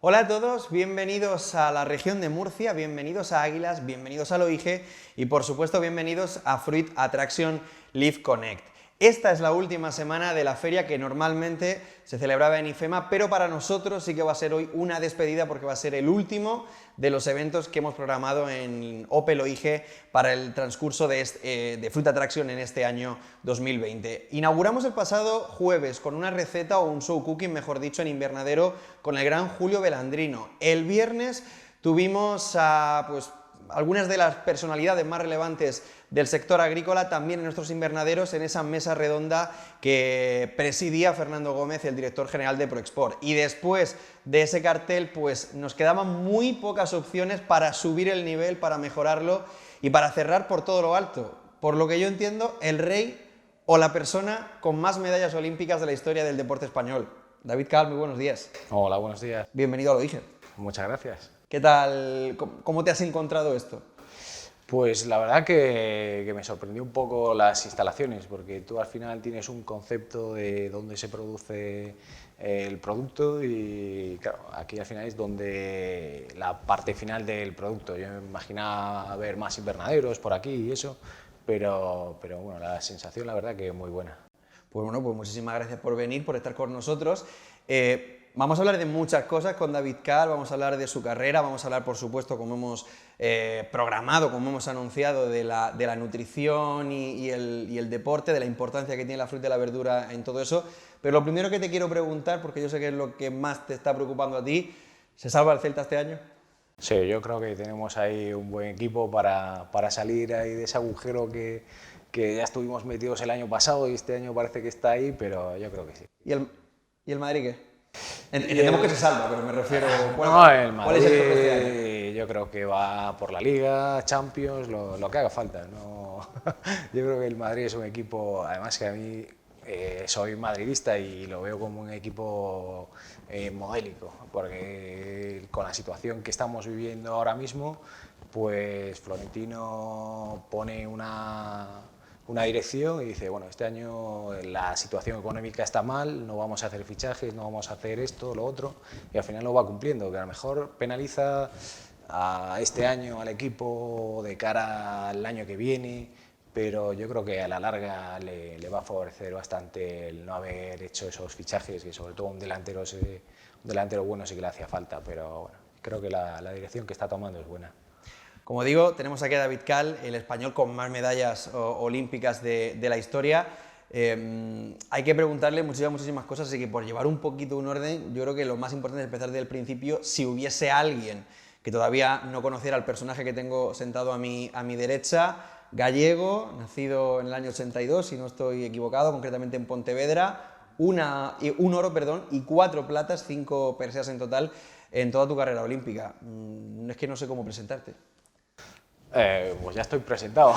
Hola a todos, bienvenidos a la región de Murcia, bienvenidos a Águilas, bienvenidos al OIGE y por supuesto bienvenidos a Fruit Attraction Live Connect. Esta es la última semana de la feria que normalmente se celebraba en IFEMA, pero para nosotros sí que va a ser hoy una despedida porque va a ser el último de los eventos que hemos programado en Opel OIGE para el transcurso de Fruit Attraction en este año 2020. Inauguramos el pasado jueves con una receta o un show cooking, mejor dicho, en invernadero con el gran Julio Belandrino. El viernes tuvimos algunas de las personalidades más relevantes del sector agrícola también en nuestros invernaderos en esa mesa redonda que presidía Fernando Gómez, el director general de ProExport. Y después de ese cartel, pues nos quedaban muy pocas opciones para subir el nivel, para mejorarlo y para cerrar por todo lo alto. Por lo que yo entiendo, el rey o la persona con más medallas olímpicas de la historia del deporte español. David Cal, muy buenos días. Hola, buenos días. Bienvenido a Lo Dije. Muchas gracias. ¿Qué tal? ¿Cómo te has encontrado esto? Pues la verdad que me sorprendió un poco las instalaciones, porque tú al final tienes un concepto de dónde se produce el producto y claro, aquí al final es donde la parte final del producto. Yo me imaginaba ver más invernaderos por aquí y eso, pero bueno, la sensación la verdad que es muy buena. Pues bueno, pues muchísimas gracias por venir, por estar con nosotros. Vamos a hablar de muchas cosas con David Cal, vamos a hablar de su carrera, vamos a hablar, por supuesto, como hemos programado, como hemos anunciado, de la nutrición y el deporte, de la importancia que tiene la fruta y la verdura en todo eso. Pero lo primero que te quiero preguntar, porque yo sé que es lo que más te está preocupando a ti, ¿se salva el Celta este año? Sí, yo creo que tenemos ahí un buen equipo para salir ahí de ese agujero que ya estuvimos metidos el año pasado y este año parece que está ahí, pero yo creo que sí. ¿Y el Madrid qué? Y Entendemos que se salva, pero me refiero... no, el ¿Cuál es el tope este año? Madrid yo creo que va por la Liga, Champions, lo que haga falta. No, yo creo que el Madrid es un equipo, además que a mí soy madridista y lo veo como un equipo modélico, porque con la situación que estamos viviendo ahora mismo, pues Florentino pone una dirección y dice, bueno, este año la situación económica está mal, no vamos a hacer fichajes, no vamos a hacer esto, lo otro, y al final lo va cumpliendo, que a lo mejor penaliza a este año al equipo de cara al año que viene, pero yo creo que a la larga le va a favorecer bastante el no haber hecho esos fichajes, y sobre todo un delantero bueno sí que le hacía falta, pero bueno, creo que la dirección que está tomando es buena. Como digo, tenemos aquí a David Cal, el español con más medallas olímpicas de la historia. Hay que preguntarle muchísimas cosas, así que por llevar un poquito un orden, yo creo que lo más importante es empezar desde el principio. Si hubiese alguien que todavía no conociera al personaje que tengo sentado a mi derecha, gallego, nacido en el año 82, si no estoy equivocado, concretamente en Pontevedra, un oro, perdón, y 4 platas, 5 preseas en total en toda tu carrera olímpica. Es que no sé cómo presentarte. Pues ya estoy presentado,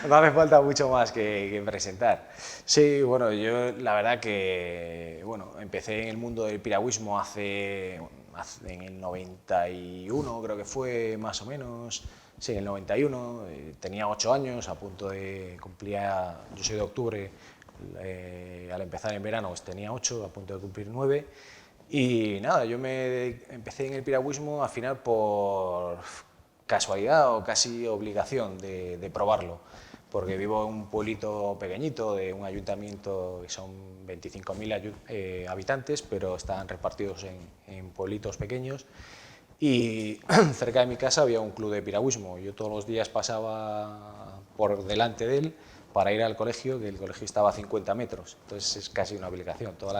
no hace falta mucho más que presentar. Sí, bueno, yo la verdad que bueno, empecé en el mundo del piragüismo en el 91, creo que fue más o menos, sí, en el 91, tenía 8 años, a punto de cumplir, yo soy de octubre, al empezar en verano pues tenía 8, a punto de cumplir 9. Y nada, yo empecé en el piragüismo al final por casualidad o casi obligación de probarlo, porque vivo en un pueblito pequeñito de un ayuntamiento que son 25.000 habitantes, pero están repartidos en pueblitos pequeños. Y cerca de mi casa había un club de piragüismo. Yo todos los días pasaba por delante de él para ir al colegio, que el colegio estaba a 50 metros, entonces es casi una obligación. Todos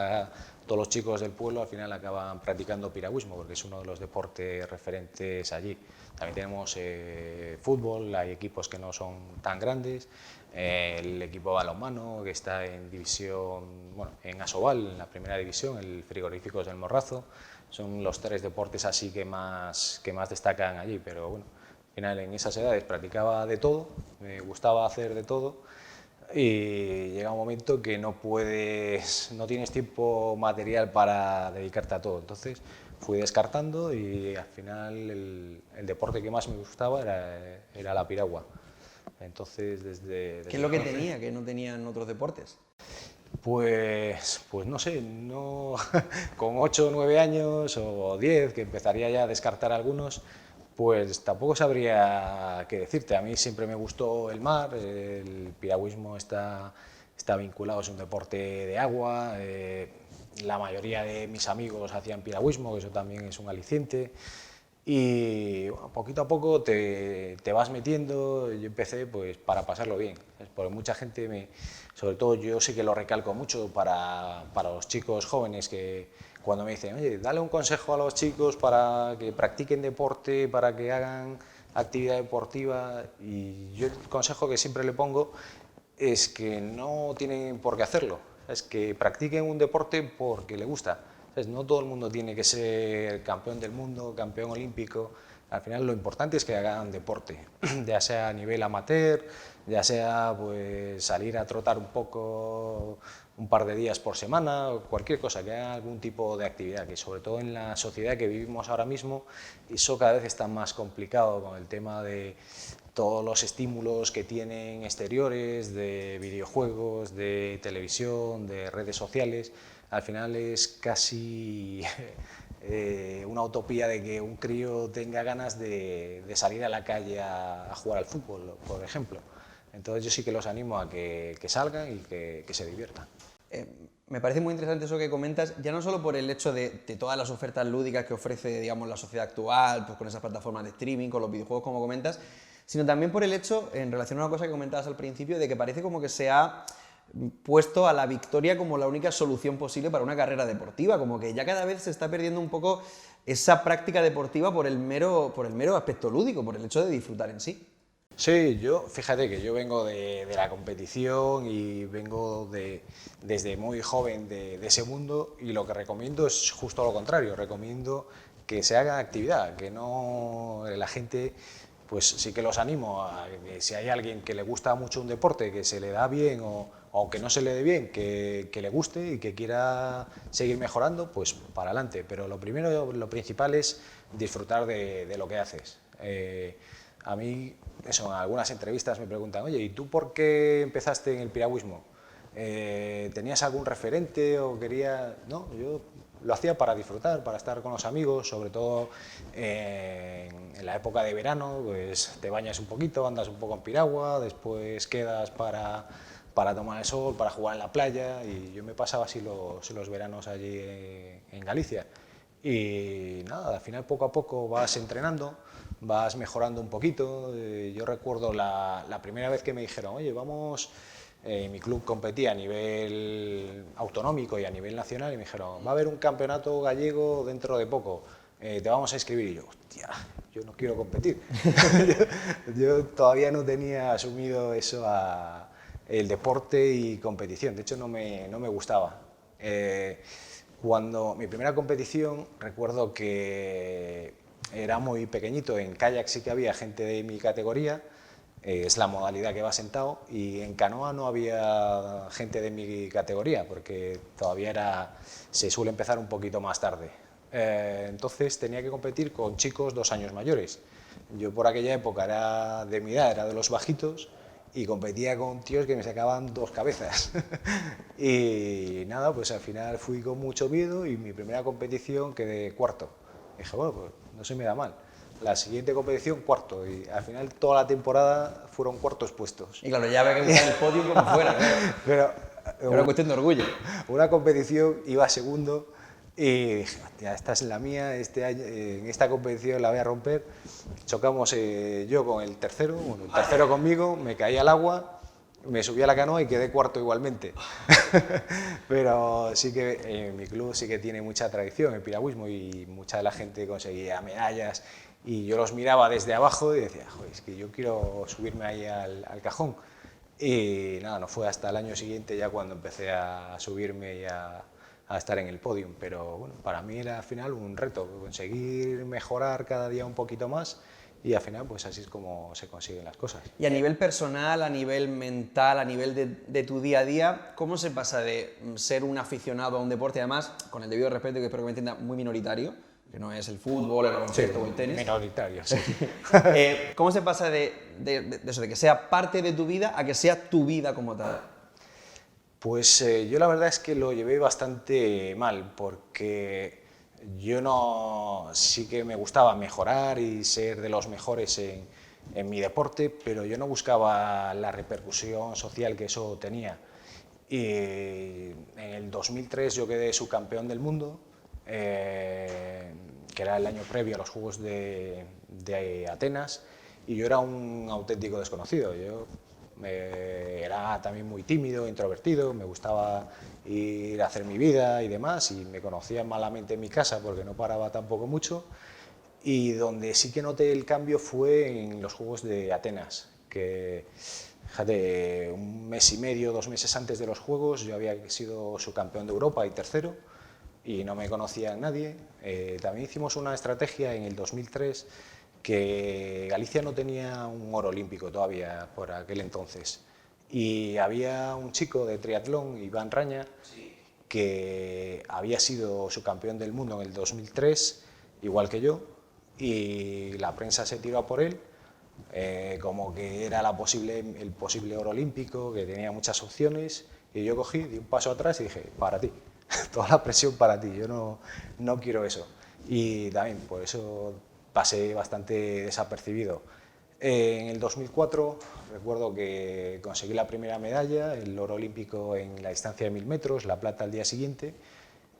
los chicos del pueblo al final acaban practicando piragüismo, porque es uno de los deportes referentes allí. También tenemos fútbol, hay equipos que no son tan grandes, el equipo balonmano que está en división, bueno, en Asobal, en la primera división, el Frigoríficos del Morrazo. Son los 3 deportes así que más destacan allí, pero bueno, al final en esas edades practicaba de todo, me gustaba hacer de todo y llega un momento que no tienes tiempo material para dedicarte a todo, entonces fui descartando y al final el deporte que más me gustaba era la piragua. Entonces ¿Qué es lo que tenía que no tenían otros deportes? Pues no sé, no, con 8 o 9 años o 10, que empezaría ya a descartar algunos, pues tampoco sabría qué decirte. A mí siempre me gustó el mar, el piragüismo está vinculado, es un deporte de agua, la mayoría de mis amigos hacían piragüismo, que eso también es un aliciente. Y bueno, poquito a poco te vas metiendo. Yo empecé pues para pasarlo bien, ¿sabes? Porque mucha gente, sobre todo yo sí que lo recalco mucho para los chicos jóvenes, que cuando me dicen, oye, dale un consejo a los chicos para que practiquen deporte, para que hagan actividad deportiva, y yo el consejo que siempre le pongo es que no tienen por qué hacerlo, es que practiquen un deporte porque le gusta. No todo el mundo tiene que ser campeón del mundo, campeón olímpico. Al final lo importante es que hagan deporte, ya sea a nivel amateur, ya sea pues salir a trotar un poco un par de días por semana, cualquier cosa, que hagan algún tipo de actividad, que sobre todo en la sociedad que vivimos ahora mismo, eso cada vez está más complicado con el tema de todos los estímulos que tienen exteriores, de videojuegos, de televisión, de redes sociales. Al final es casi una utopía de que un crío tenga ganas de salir a la calle a jugar al fútbol, por ejemplo. Entonces yo sí que los animo a que salgan y que se diviertan. Me parece muy interesante eso que comentas, ya no solo por el hecho de todas las ofertas lúdicas que ofrece, digamos, la sociedad actual, pues con esas plataformas de streaming, con los videojuegos, como comentas, sino también por el hecho, en relación a una cosa que comentabas al principio, de que parece como que se ha puesto a la victoria como la única solución posible para una carrera deportiva, como que ya cada vez se está perdiendo un poco esa práctica deportiva por el mero aspecto lúdico, por el hecho de disfrutar en sí. Sí, fíjate que yo vengo de la competición y vengo desde muy joven de ese mundo, y lo que recomiendo es justo lo contrario, recomiendo que se haga actividad, que no la gente, pues sí que los animo a que si hay alguien que le gusta mucho un deporte, que se le da bien o que no se le dé bien, que le guste y que quiera seguir mejorando, pues para adelante. Pero lo primero, lo principal es disfrutar de lo que haces. A mí, eso, en algunas entrevistas me preguntan, oye, ¿y tú por qué empezaste en el piragüismo? ¿Tenías algún referente o querías...? No, yo lo hacía para disfrutar, para estar con los amigos, sobre todo en la época de verano, pues te bañas un poquito, andas un poco en piragua, después quedas para tomar el sol, para jugar en la playa, y yo me pasaba así los veranos allí en Galicia. Y nada, al final poco a poco vas entrenando, vas mejorando un poquito. Yo recuerdo la primera vez que me dijeron, oye, vamos, mi club competía a nivel autonómico y a nivel nacional, y me dijeron, va a haber un campeonato gallego dentro de poco, te vamos a inscribir. Y yo, hostia, yo no quiero competir. yo todavía no tenía asumido eso, el deporte y competición, de hecho no me gustaba. Cuando mi primera competición, recuerdo que era muy pequeñito, en kayak sí que había gente de mi categoría, es la modalidad que va sentado, y en canoa no había gente de mi categoría, porque todavía se suele empezar un poquito más tarde. Entonces tenía que competir con chicos 2 años mayores. Yo por aquella época era de mi edad, era de los bajitos, y competía con tíos que me sacaban 2 cabezas. Y nada, pues al final fui con mucho miedo, y mi primera competición quedé cuarto. Y dije, bueno, pues no se me da mal. La siguiente competición, cuarto, y al final toda la temporada fueron cuartos puestos. Y claro, ya ve que está en el podio como fuera, claro. Pero Era una cuestión de orgullo. una competición iba segundo, y dije, hostia, esta es la mía, este año, en esta competición la voy a romper. Chocamos yo con el tercero, bueno, el tercero conmigo, me caí al agua, me subí a la canoa y quedé cuarto igualmente. Pero sí que mi club sí que tiene mucha tradición en piragüismo, y mucha de la gente conseguía medallas, y yo los miraba desde abajo y decía, joder, es que yo quiero subirme ahí al cajón. Y nada, no fue hasta el año siguiente ya cuando empecé a subirme y a estar en el podium, pero bueno, para mí era al final un reto, conseguir mejorar cada día un poquito más, y al final pues así es como se consiguen las cosas. Y a nivel personal, a nivel mental, a nivel de tu día a día, ¿cómo se pasa de ser un aficionado a un deporte, además, con el debido respeto, que espero que me entienda, muy minoritario, que no es el fútbol, el baloncesto o el tenis? Minoritario, sí. ¿Cómo se pasa de eso, de que sea parte de tu vida a que sea tu vida como tal? Pues yo la verdad es que lo llevé bastante mal, porque yo no, sí que me gustaba mejorar y ser de los mejores en mi deporte, pero yo no buscaba la repercusión social que eso tenía. Y en el 2003 yo quedé subcampeón del mundo, que era el año previo a los Juegos de Atenas, y yo era un auténtico desconocido. Yo era también muy tímido, introvertido, me gustaba ir a hacer mi vida y demás, y me conocían malamente en mi casa porque no paraba tampoco mucho. Y donde sí que noté el cambio fue en los Juegos de Atenas, que fíjate, un mes y medio, 2 meses antes de los Juegos yo había sido subcampeón de Europa y tercero, y no me conocía nadie. También hicimos una estrategia en el 2003 que Galicia no tenía un oro olímpico todavía por aquel entonces, y había un chico de triatlón, Iván Raña, que había sido subcampeón del mundo en el 2003, igual que yo, y la prensa se tiró a por él, como que era el posible oro olímpico, que tenía muchas opciones, y yo cogí, di un paso atrás y dije, para ti, toda la presión para ti, yo no quiero eso. Y también por eso pasé bastante desapercibido. En el 2004 recuerdo que conseguí la primera medalla, el oro olímpico en la distancia de 1000 metros, la plata al día siguiente,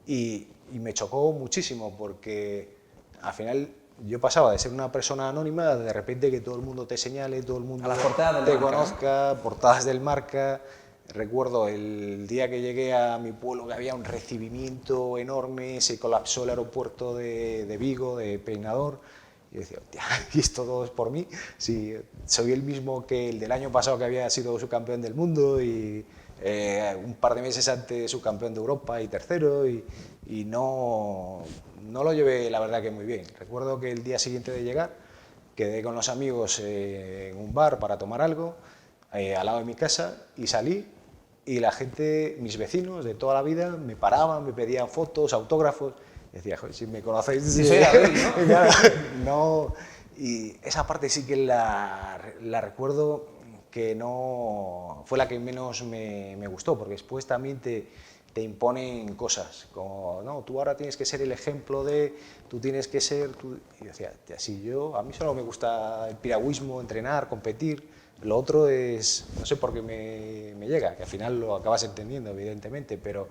y me chocó muchísimo porque al final yo pasaba de ser una persona anónima, de repente que todo el mundo te señale, todo el mundo A las portadas te del Marca, conozca, ¿no? Portadas del Marca. Recuerdo el día que llegué a mi pueblo que había un recibimiento enorme, se colapsó el aeropuerto de Vigo, de Peinador, y yo decía, hostia, ¿y esto todo es por mí? Si soy el mismo que el del año pasado que había sido subcampeón del mundo y un par de meses antes subcampeón de Europa y tercero, y no lo llevé la verdad que muy bien. Recuerdo que el día siguiente de llegar quedé con los amigos en un bar para tomar algo al lado de mi casa, y salí y la gente, mis vecinos de toda la vida, me paraban, me pedían fotos, autógrafos. Y decía, joder, si me conocéis... Si soy David, ¿no? Claro, no. Y esa parte sí que la recuerdo, que no fue la que menos me gustó, porque después también te imponen cosas, como, no, tú ahora tienes que ser el ejemplo de, tú tienes que ser... Y yo decía, si a mí solo me gusta el piragüismo, entrenar, competir, lo otro es, no sé por qué me llega, que al final lo acabas entendiendo, evidentemente, pero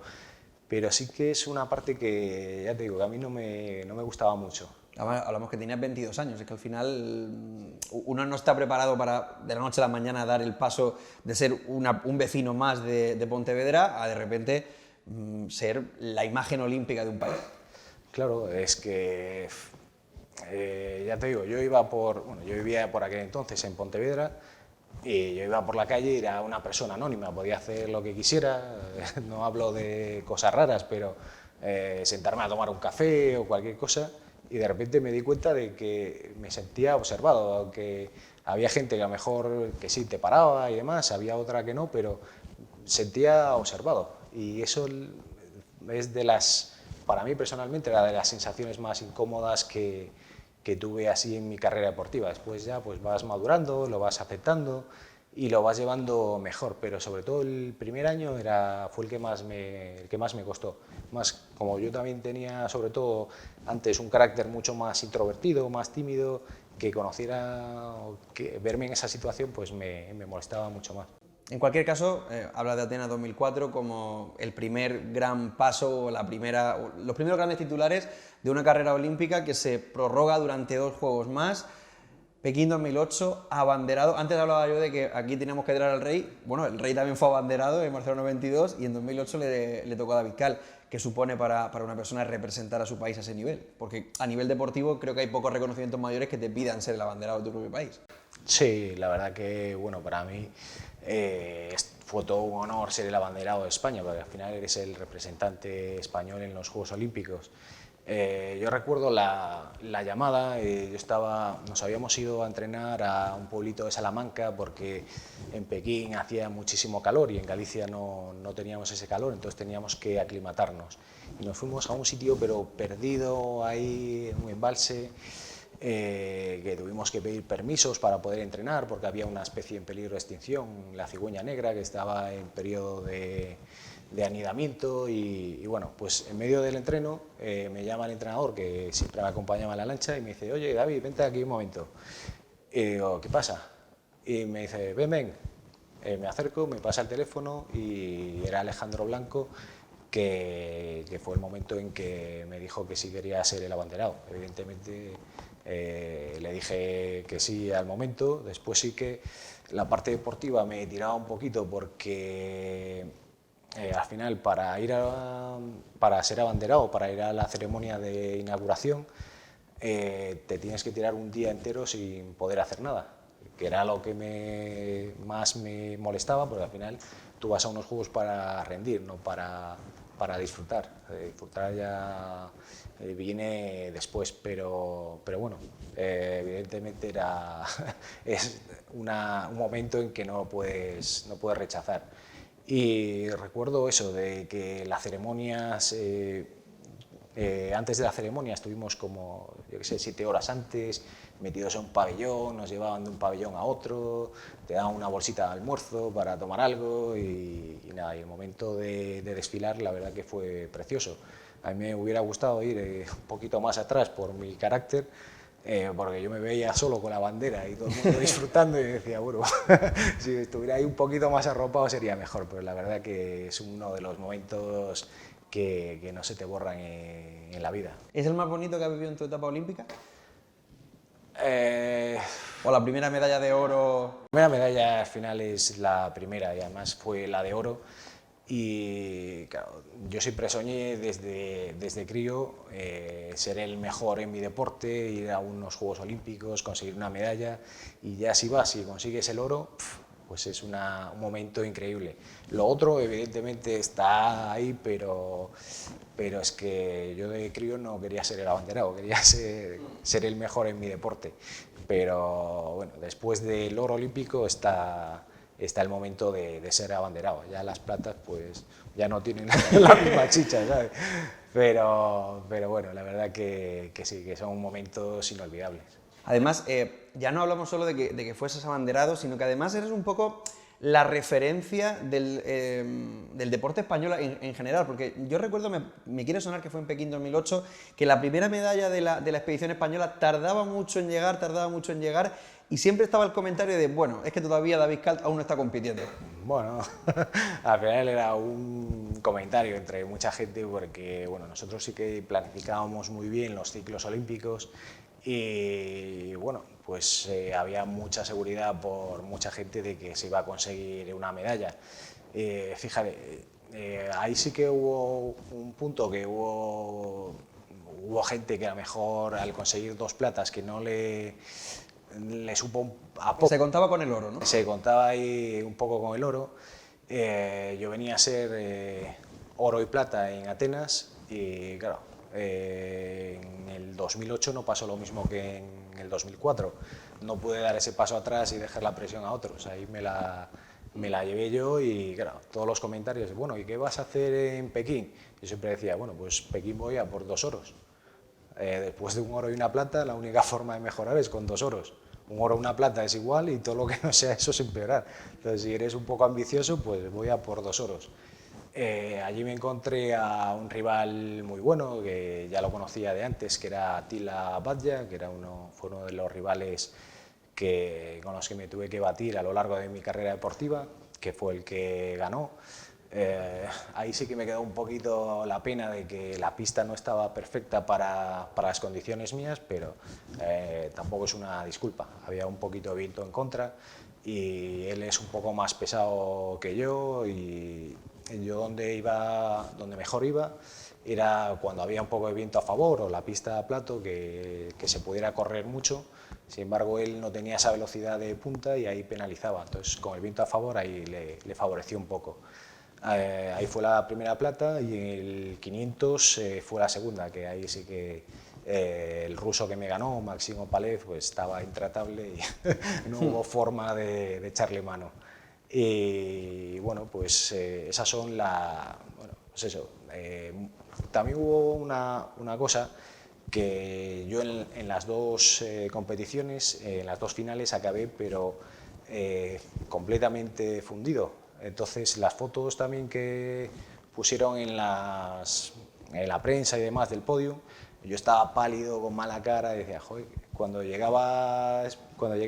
sí que es una parte que, ya te digo, que a mí no me gustaba mucho. Hablamos que tenías 22 años, es que al final uno no está preparado para de la noche a la mañana dar el paso de ser un vecino más de Pontevedra a de repente ser la imagen olímpica de un país. Claro, es que, ya te digo, yo vivía por aquel entonces en Pontevedra, y yo iba por la calle y era una persona anónima, podía hacer lo que quisiera, no hablo de cosas raras, pero sentarme a tomar un café o cualquier cosa, y de repente me di cuenta de que me sentía observado, aunque había gente que a lo mejor que sí te paraba y demás, había otra que no, pero sentía observado, y eso es para mí personalmente, era de las sensaciones más incómodas que tuve así en mi carrera deportiva. Después ya pues vas madurando, lo vas aceptando y lo vas llevando mejor, pero sobre todo el primer año fue el que más me costó. Más como yo también tenía sobre todo antes un carácter mucho más introvertido, más tímido, que conociera, que verme en esa situación pues me molestaba mucho más. En cualquier caso, habla de Atenas 2004 como el primer gran paso, o los primeros grandes titulares de una carrera olímpica que se prorroga durante 2 Juegos más. Pekín 2008, abanderado. Antes hablaba yo de que aquí teníamos que traer al rey. Bueno, el rey también fue abanderado en Barcelona 92 y en 2008 le tocó a David Cal. ¿Qué supone para una persona representar a su país a ese nivel? Porque a nivel deportivo creo que hay pocos reconocimientos mayores que te pidan ser el abanderado de tu propio país. Sí, la verdad que, bueno, para mí fue todo un honor ser el abanderado de España, porque al final eres el representante español en los Juegos Olímpicos. Yo recuerdo la llamada, nos habíamos ido a entrenar a un pueblito de Salamanca porque en Pekín hacía muchísimo calor y en Galicia no teníamos ese calor, entonces teníamos que aclimatarnos. Y nos fuimos a un sitio pero perdido ahí en un embalse, que tuvimos que pedir permisos para poder entrenar porque había una especie en peligro de extinción, la cigüeña negra, que estaba en periodo de anidamiento y bueno, pues en medio del entreno me llama el entrenador que siempre me acompañaba en la lancha y me dice: oye, David, vente aquí un momento. Y digo: ¿qué pasa? Y me dice: ven. Me acerco, me pasa el teléfono y era Alejandro Blanco, que fue el momento en que me dijo que sí quería ser el abanderado. Evidentemente le dije que sí al momento. Después sí que la parte deportiva me tiraba un poquito porque al final para ser abanderado, para ir a la ceremonia de inauguración, te tienes que tirar un día entero sin poder hacer nada, que era lo que más me molestaba, porque al final tú vas a unos juegos para rendir, no para disfrutar. Disfrutar ya viene después, pero bueno, evidentemente es un momento en que no puedes rechazar. Y recuerdo eso, de que las ceremonias, antes de la ceremonia estuvimos como, yo qué sé, 7 horas antes, metidos en un pabellón, nos llevaban de un pabellón a otro, te daban una bolsita de almuerzo para tomar algo y nada, y el momento de desfilar la verdad que fue precioso. A mí me hubiera gustado ir un poquito más atrás por mi carácter, porque yo me veía solo con la bandera y todo el mundo disfrutando y decía, bueno, si estuviera ahí un poquito más arropado sería mejor, pero la verdad que es uno de los momentos que no se te borran en la vida. ¿Es el más bonito que has vivido en tu etapa olímpica? Eh, ¿O la primera medalla de oro? La primera medalla al final es la primera y además fue la de oro. Y claro, yo siempre soñé desde crío ser el mejor en mi deporte, ir a unos Juegos Olímpicos, conseguir una medalla y ya si vas y consigues el oro, pues es un momento increíble. Lo otro evidentemente está ahí, pero es que yo de crío no quería ser el abanderado, quería ser el mejor en mi deporte. Pero bueno, después del oro olímpico está el momento de ser abanderado. Ya las platas pues ya no tienen la misma chicha, ¿sabes? Pero bueno, la verdad que sí, que son momentos inolvidables. Además, ya no hablamos solo de que fueses abanderado, sino que además eres un poco la referencia del deporte español en general, porque yo recuerdo, me quiere sonar que fue en Pekín 2008, que la primera medalla de la expedición española tardaba mucho en llegar, y siempre estaba el comentario de, bueno, es que todavía David Calt aún no está compitiendo. Bueno, al final era un comentario entre mucha gente porque bueno, nosotros sí que planificábamos muy bien los ciclos olímpicos y bueno, pues había mucha seguridad por mucha gente de que se iba a conseguir una medalla. Fíjate, ahí sí que hubo un punto que hubo gente que a lo mejor al conseguir 2 platas que no le supo a poco. Se contaba con el oro, ¿no? Se contaba ahí un poco con el oro. Yo venía a ser oro y plata en Atenas y claro, en el 2008 no pasó lo mismo que en el 2004. No pude dar ese paso atrás y dejar la presión a otros. Ahí me la llevé yo y claro, todos los comentarios, bueno, ¿y qué vas a hacer en Pekín? Yo siempre decía, bueno, pues Pekín voy a por 2 oros. Después de un oro y una plata, la única forma de mejorar es con 2 oros. Un oro y una plata es igual y todo lo que no sea eso es empeorar. Entonces, si eres un poco ambicioso, pues voy a por 2 oros. Allí me encontré a un rival muy bueno, que ya lo conocía de antes, que era Attila Badja, que fue uno de los rivales con los que me tuve que batir a lo largo de mi carrera deportiva, que fue el que ganó. Ahí sí que me quedó un poquito la pena de que la pista no estaba perfecta para las condiciones mías, pero tampoco es una disculpa. Había un poquito de viento en contra y él es un poco más pesado que yo y yo donde mejor iba era cuando había un poco de viento a favor o la pista a plato que se pudiera correr mucho. Sin embargo, él no tenía esa velocidad de punta y ahí penalizaba. Entonces, con el viento a favor ahí le favoreció un poco. Ahí fue la primera plata y en el 500 fue la segunda, que ahí sí que el ruso que me ganó, Maximo Palev, pues estaba intratable y no hubo forma de echarle mano. Y bueno, pues esas son pues eso. También hubo una cosa que yo en las dos competiciones, en las dos finales acabé, pero completamente fundido. Entonces las fotos también que pusieron en la prensa y demás del podio, yo estaba pálido, con mala cara, y decía, joder, cuando llegué a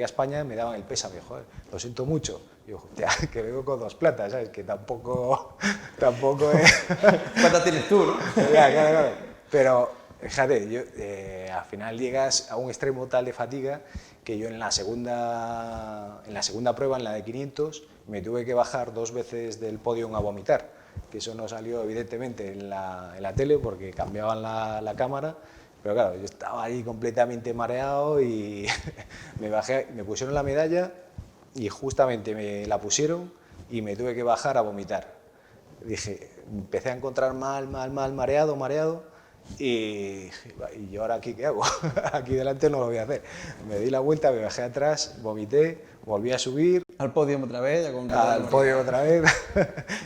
España me daban el pésame, joder, lo siento mucho. Y digo, hostia, que vengo con 2 platas, ¿sabes? Que tampoco ¿Cuántas tienes tú, no? Claro, claro. Pero, fíjate, al final llegas a un extremo tal de fatiga que yo en la segunda prueba, en la de 500, me tuve que bajar 2 veces del podio a vomitar, que eso no salió evidentemente en la tele porque cambiaban la cámara, pero claro, yo estaba ahí completamente mareado y me bajé, me pusieron la medalla y justamente me la pusieron y me tuve que bajar a vomitar. Dije, empecé a encontrar mal, mareado, y yo ahora aquí qué hago, aquí delante no lo voy a hacer. Me di la vuelta, me bajé atrás, vomité, volví a subir. Al podio otra vez, ya con Al podio otra vez.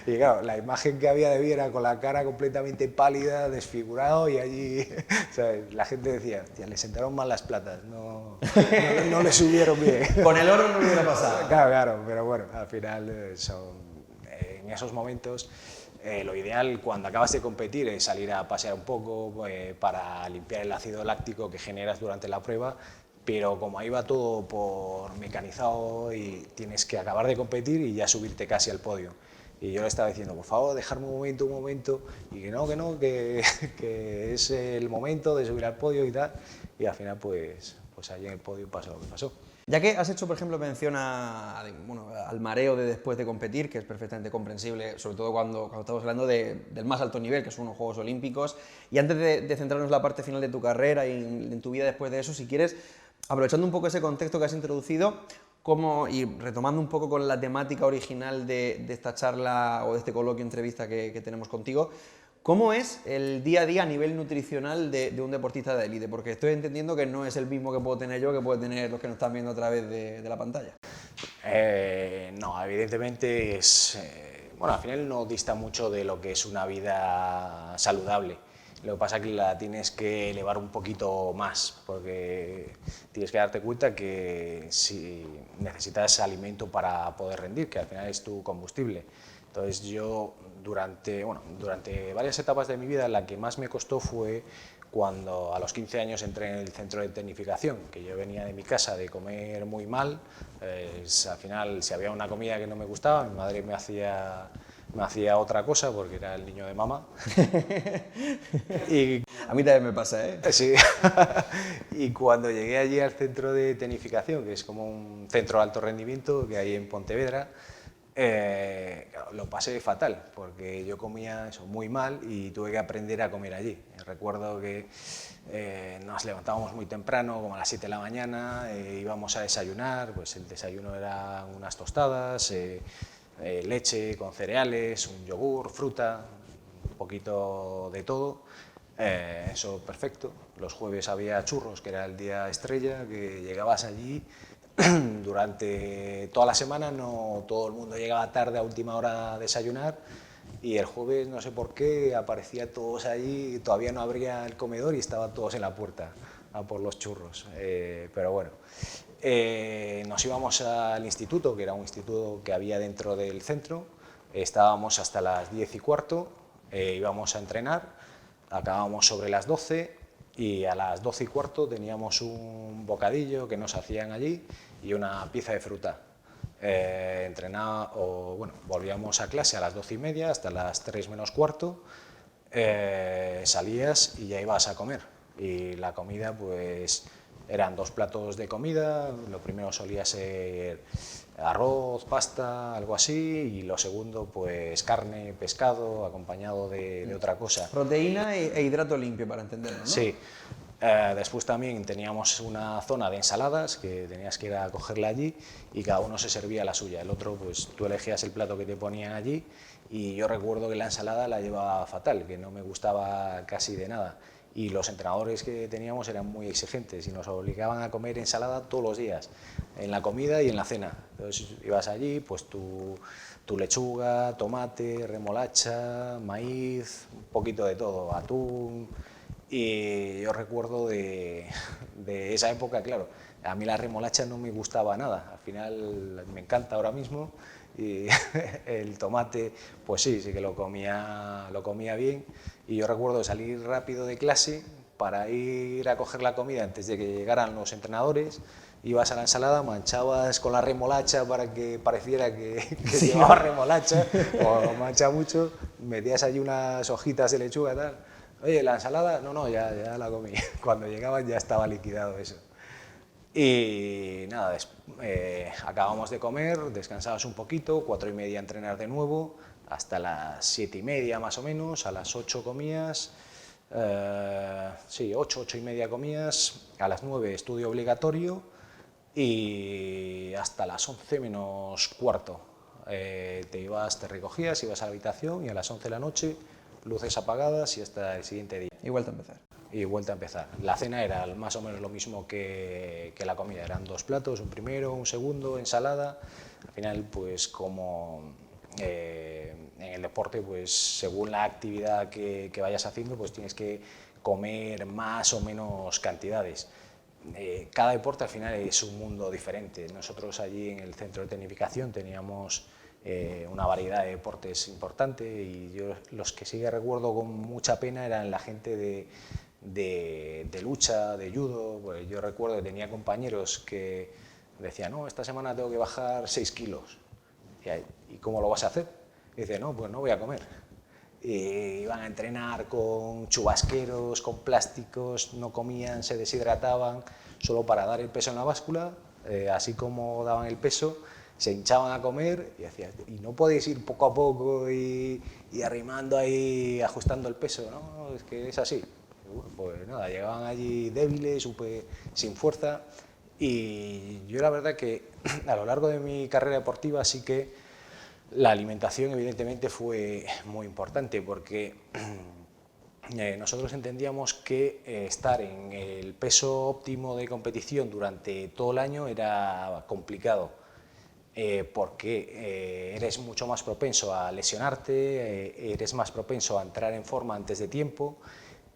Y claro, la imagen que había de mí era con la cara completamente pálida, desfigurado, y allí, ¿sabes? La gente decía, tía, le sentaron mal las platas, no le subieron bien. Con el oro no hubiera pasado. Claro, pero bueno, al final en esos momentos lo ideal cuando acabas de competir es salir a pasear un poco para limpiar el ácido láctico que generas durante la prueba, pero como ahí va todo por mecanizado y tienes que acabar de competir y ya subirte casi al podio. Y yo le estaba diciendo, por favor, dejarme un momento, y que es el momento de subir al podio y tal, y al final pues allí en el podio pasó lo que pasó. Ya que has hecho, por ejemplo, mención bueno, al mareo de después de competir, que es perfectamente comprensible, sobre todo cuando estamos hablando del más alto nivel, que son unos Juegos Olímpicos, y antes de centrarnos en la parte final de tu carrera y en tu vida después de eso, si quieres, aprovechando un poco ese contexto que has introducido, y retomando un poco con la temática original de esta charla o de este coloquio entrevista que tenemos contigo, ¿cómo es el día a día a nivel nutricional de un deportista de élite? Porque estoy entendiendo que no es el mismo que puedo tener yo, que puede tener los que nos están viendo a través de la pantalla. No, evidentemente bueno, al final no dista mucho de lo que es una vida saludable. Lo que pasa es que la tienes que elevar un poquito más, porque tienes que darte cuenta que si necesitas alimento para poder rendir, que al final es tu combustible. Entonces yo durante varias etapas de mi vida la que más me costó fue cuando a los 15 años entré en el centro de tecnificación, que yo venía de mi casa de comer muy mal, al final si había una comida que no me gustaba, mi madre me hacía otra cosa porque era el niño de mamá. Y a mí también me pasa, ¿eh? Sí. Y cuando llegué allí al centro de tecnificación, que es como un centro de alto rendimiento que hay en Pontevedra, lo pasé fatal, porque yo comía eso muy mal y tuve que aprender a comer allí. Recuerdo que nos levantábamos muy temprano, como a las 7 de la mañana, íbamos a desayunar, pues el desayuno eran unas tostadas, leche con cereales, un yogur, fruta, un poquito de todo. Eso perfecto. Los jueves había churros, que era el día estrella, que llegabas allí. Durante toda la semana no todo el mundo llegaba tarde a última hora a desayunar, y el jueves no sé por qué aparecía todos allí, todavía no abría el comedor y estaban todos en la puerta a por los churros. Pero bueno, nos íbamos al instituto, que era un instituto que había dentro del centro, estábamos hasta las 10:15, íbamos a entrenar, acabábamos sobre las 12 y a las 12:15 teníamos un bocadillo que nos hacían allí y una pieza de fruta. Volvíamos a clase a las 12:30 hasta las 3 menos cuarto, salías y ya ibas a comer. Y la comida, pues eran 2 platos de comida, lo primero solía ser arroz, pasta, algo así, y lo segundo, pues carne, pescado, acompañado de otra cosa. Proteína e hidrato limpio, para entenderlo, ¿no? Sí. Después también teníamos una zona de ensaladas que tenías que ir a cogerla allí y cada uno se servía la suya. El otro, pues tú elegías el plato que te ponían allí, y yo recuerdo que la ensalada la llevaba fatal, que no me gustaba casi de nada. Y los entrenadores que teníamos eran muy exigentes y nos obligaban a comer ensalada todos los días, en la comida y en la cena. Entonces ibas allí, pues tu lechuga, tomate, remolacha, maíz, un poquito de todo, atún. Y yo recuerdo de esa época, claro, a mí la remolacha no me gustaba nada, al final me encanta ahora mismo, y el tomate, pues sí, sí que lo comía bien, y yo recuerdo salir rápido de clase para ir a coger la comida antes de que llegaran los entrenadores. Ibas a la ensalada, manchabas con la remolacha para que pareciera que Sí, llevaba ¿no? remolacha, o mancha mucho, metías allí unas hojitas de lechuga y tal. Oye, ¿la ensalada? No, no, ya la comí. Cuando llegaban ya estaba liquidado eso. Y nada, acabamos de comer, descansabas un poquito, 4:30 a entrenar de nuevo, hasta las 7:30 más o menos, a las 8 comías, sí, 8:30 comías, a las 9 estudio obligatorio y hasta las 11 menos cuarto. Te recogías, ibas a la habitación y a las 11 de la noche, luces apagadas y hasta el siguiente día. Y vuelta a empezar. Y vuelta a empezar. La cena era más o menos lo mismo que la comida, eran 2 platos, un primero, un segundo, ensalada. Al final, pues como en el deporte, pues según la actividad que vayas haciendo, pues tienes que comer más o menos cantidades. Cada deporte al final es un mundo diferente. Nosotros allí en el centro de tecnificación teníamos una variedad de deportes importante y yo los que sí que recuerdo con mucha pena eran la gente de lucha, de judo. Pues yo recuerdo que tenía compañeros que decían, no, esta semana tengo que bajar 6 kilos. ¿Y cómo lo vas a hacer? Y dice, no, pues no voy a comer. Y iban a entrenar con chubasqueros, con plásticos, no comían, se deshidrataban, solo para dar el peso en la báscula, así como daban el peso, se hinchaban a comer y decían, y no podéis ir poco a poco y arrimando ahí, ajustando el peso, ¿no? Es que es así. Bueno, pues nada, llegaban allí débiles, sin fuerza, y yo la verdad que a lo largo de mi carrera deportiva sí que la alimentación evidentemente fue muy importante porque nosotros entendíamos que estar en el peso óptimo de competición durante todo el año era complicado porque eres mucho más propenso a lesionarte, eres más propenso a entrar en forma antes de tiempo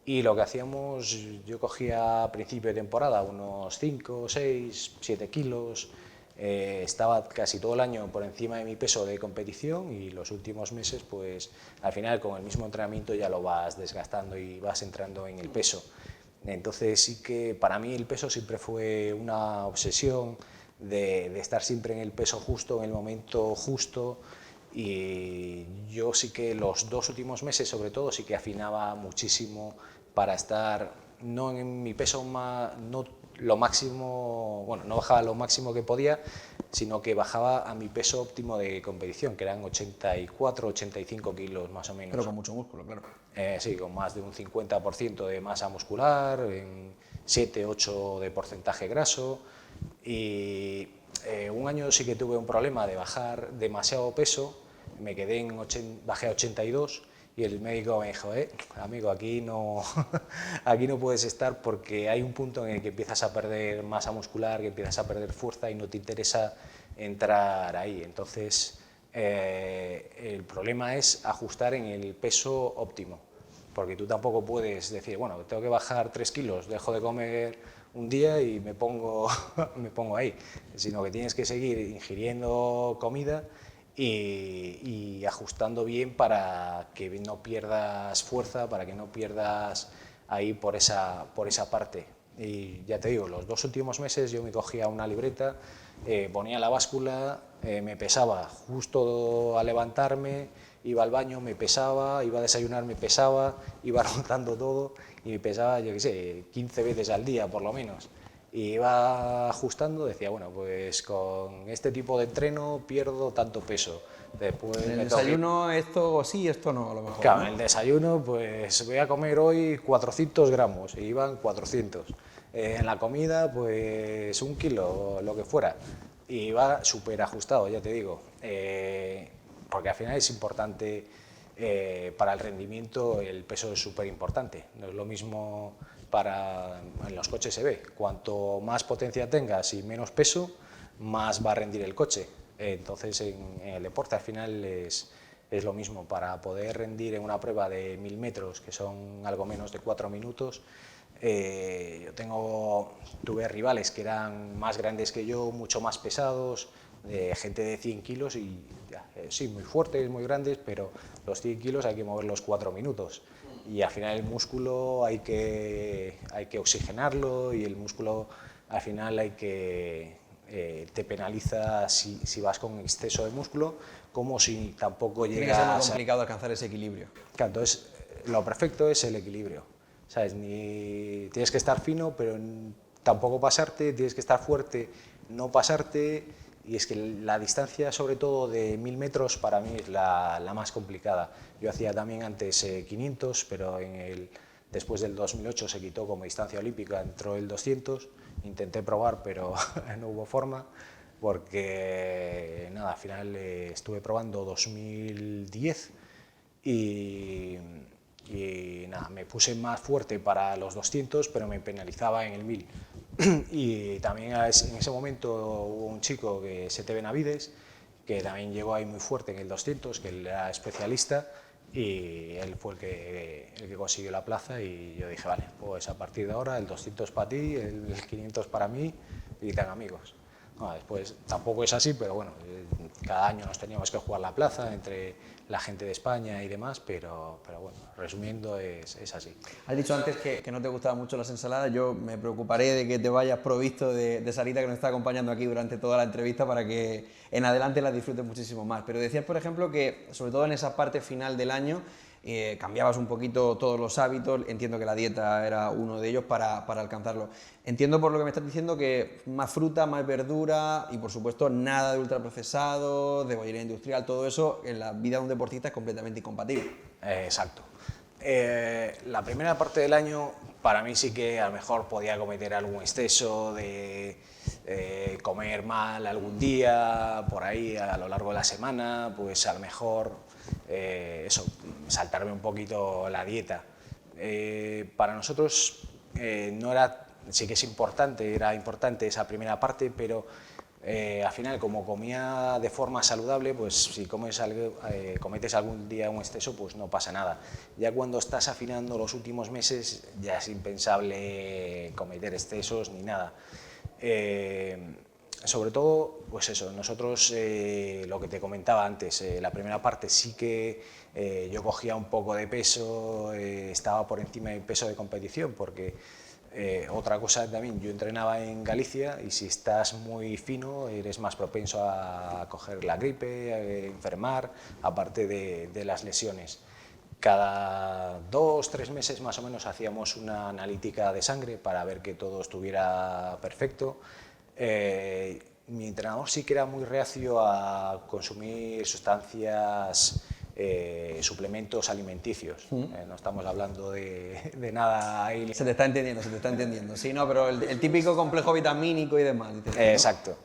y lo que hacíamos, yo cogía a principio de temporada unos 5, 6, 7 kilos, estaba casi todo el año por encima de mi peso de competición y los últimos meses, pues al final con el mismo entrenamiento ya lo vas desgastando y vas entrando en el peso. Entonces sí que para mí el peso siempre fue una obsesión de estar siempre en el peso justo, en el momento justo, y yo sí que los 2 últimos meses sobre todo sí que afinaba muchísimo para estar no en mi peso no lo máximo, bueno, no bajaba lo máximo que podía, sino que bajaba a mi peso óptimo de competición, que eran 84, 85 kilos más o menos. Pero con mucho músculo, claro. Sí, con más de un 50% de masa muscular, en 7, 8 de porcentaje graso. Y un año sí que tuve un problema de bajar demasiado peso, me quedé bajé a 82 y el médico me dijo, amigo, aquí no, aquí no puedes estar porque hay un punto en el que empiezas a perder masa muscular, que empiezas a perder fuerza y no te interesa entrar ahí. Entonces, el problema es ajustar en el peso óptimo, porque tú tampoco puedes decir, bueno, tengo que bajar 3 kilos, dejo de comer un día y me pongo, me pongo ahí, sino que tienes que seguir ingiriendo comida y ajustando bien para que no pierdas fuerza, para que no pierdas ahí por esa parte. Y ya te digo, los 2 últimos meses yo me cogía una libreta, ponía la báscula, me pesaba justo a levantarme, iba al baño, me pesaba, iba a desayunar, me pesaba, iba rotando todo y me pesaba, yo qué sé, 15 veces al día por lo menos. Y iba ajustando, decía, bueno, pues con este tipo de entreno pierdo tanto peso. Después En el me desayuno esto sí, esto no, a lo mejor, claro, ¿no? en el desayuno, pues voy a comer hoy 400 gramos, y iban 400. En la comida, pues 1 kilo, lo que fuera. Y iba súper ajustado, ya te digo. Porque al final es importante para el rendimiento, el peso es súper importante. No es lo mismo en los coches se ve. Cuanto más potencia tengas y menos peso, más va a rendir el coche. Entonces, en el deporte al final es lo mismo. Para poder rendir en una prueba de 1000 metros, que son algo menos de 4 minutos, tuve rivales que eran más grandes que yo, mucho más pesados, gente de 100 kilos y sí, muy fuertes, muy grandes, pero los 100 kilos hay que moverlos 4 minutos. Y al final el músculo hay que oxigenarlo, y el músculo al final te penaliza si vas con exceso de músculo, como si tampoco llegas... Tiene que ser muy complicado alcanzar ese equilibrio. Claro, entonces lo perfecto es el equilibrio, ¿sabes? Tienes que estar fino, pero tampoco pasarte, tienes que estar fuerte, no pasarte, y es que la distancia, sobre todo de 1000 metros, para mí es la más complicada. Yo hacía también antes 500, pero después del 2008 se quitó como distancia olímpica, entró el 200, intenté probar, pero no hubo forma, porque nada, al final estuve probando 2010 y nada, me puse más fuerte para los 200, pero me penalizaba en el 1000. Y también en ese momento hubo un chico, Sete Benavides, que también llegó ahí muy fuerte en el 200, que él era especialista, y él fue el que consiguió la plaza, y yo dije, vale, pues a partir de ahora el 200 para ti, el 500 para mí, y tan amigos. Bueno, después tampoco es así, pero bueno, cada año nos teníamos que jugar la plaza entre la gente de España y demás, pero bueno, resumiendo, es así. Has dicho antes que no te gustaban mucho las ensaladas. Yo me preocuparé de que te vayas provisto de Sarita, que nos está acompañando aquí durante toda la entrevista, para que en adelante las disfrutes muchísimo más. Pero decías, por ejemplo, que sobre todo en esa parte final del año cambiabas un poquito todos los hábitos. Entiendo que la dieta era uno de ellos para alcanzarlo. Entiendo por lo que me estás diciendo que más fruta, más verdura y por supuesto nada de ultraprocesado, de bollería industrial, todo eso en la vida de un deportista es completamente incompatible. Exacto. La primera parte del año para mí sí que a lo mejor podía cometer algún exceso de comer mal algún día, por ahí a lo largo de la semana, pues a lo mejor saltarme un poquito la dieta. Para nosotros sí que era importante esa primera parte, pero al final, como comía de forma saludable, pues si cometes algún día un exceso, pues no pasa nada. Ya cuando estás afinando los últimos meses, ya es impensable cometer excesos ni nada. Sobre todo, pues eso, nosotros, lo que te comentaba antes, la primera parte sí que yo cogía un poco de peso, estaba por encima del peso de competición, porque otra cosa también, yo entrenaba en Galicia, y si estás muy fino eres más propenso a coger la gripe, a enfermar, aparte de las lesiones. Cada 2-3 meses más o menos hacíamos una analítica de sangre para ver que todo estuviera perfecto. Mi entrenador sí que era muy reacio a consumir sustancias, suplementos alimenticios. No estamos hablando de nada ahí. Se te está entendiendo, se te está entendiendo. Sí, no, pero el típico complejo vitamínico y demás. ¿No? Exacto.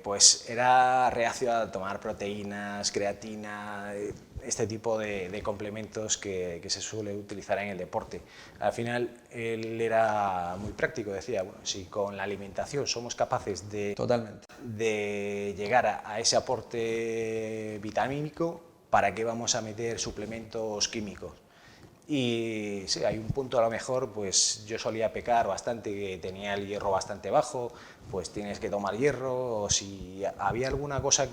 Pues era reacio a tomar proteínas, creatina, este tipo de complementos que se suele utilizar en el deporte. Al final él era muy práctico, decía, bueno, si con la alimentación somos capaces de llegar a ese aporte vitamínico, ¿para qué vamos a meter suplementos químicos? Y sí, hay un punto a lo mejor, pues yo solía pecar bastante, que tenía el hierro bastante bajo, pues tienes que tomar hierro, o si había alguna cosa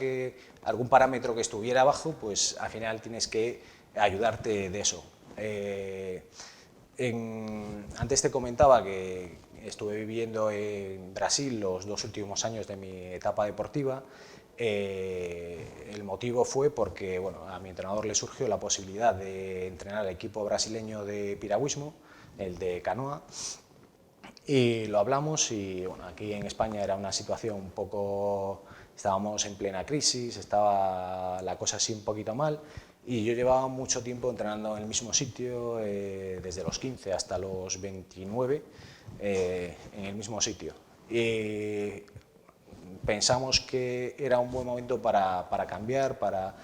algún parámetro que estuviera bajo, pues al final tienes que ayudarte de eso. Antes te comentaba que estuve viviendo en Brasil los 2 últimos años de mi etapa deportiva. El motivo fue porque, bueno, a mi entrenador le surgió la posibilidad de entrenar al equipo brasileño de piragüismo, el de canoa, y lo hablamos. Y bueno, aquí en España era una situación un poco, estábamos en plena crisis, estaba la cosa así un poquito mal, y yo llevaba mucho tiempo entrenando en el mismo sitio, desde los 15 hasta los 29, en el mismo sitio. Y pensamos que era un buen momento para cambiar, para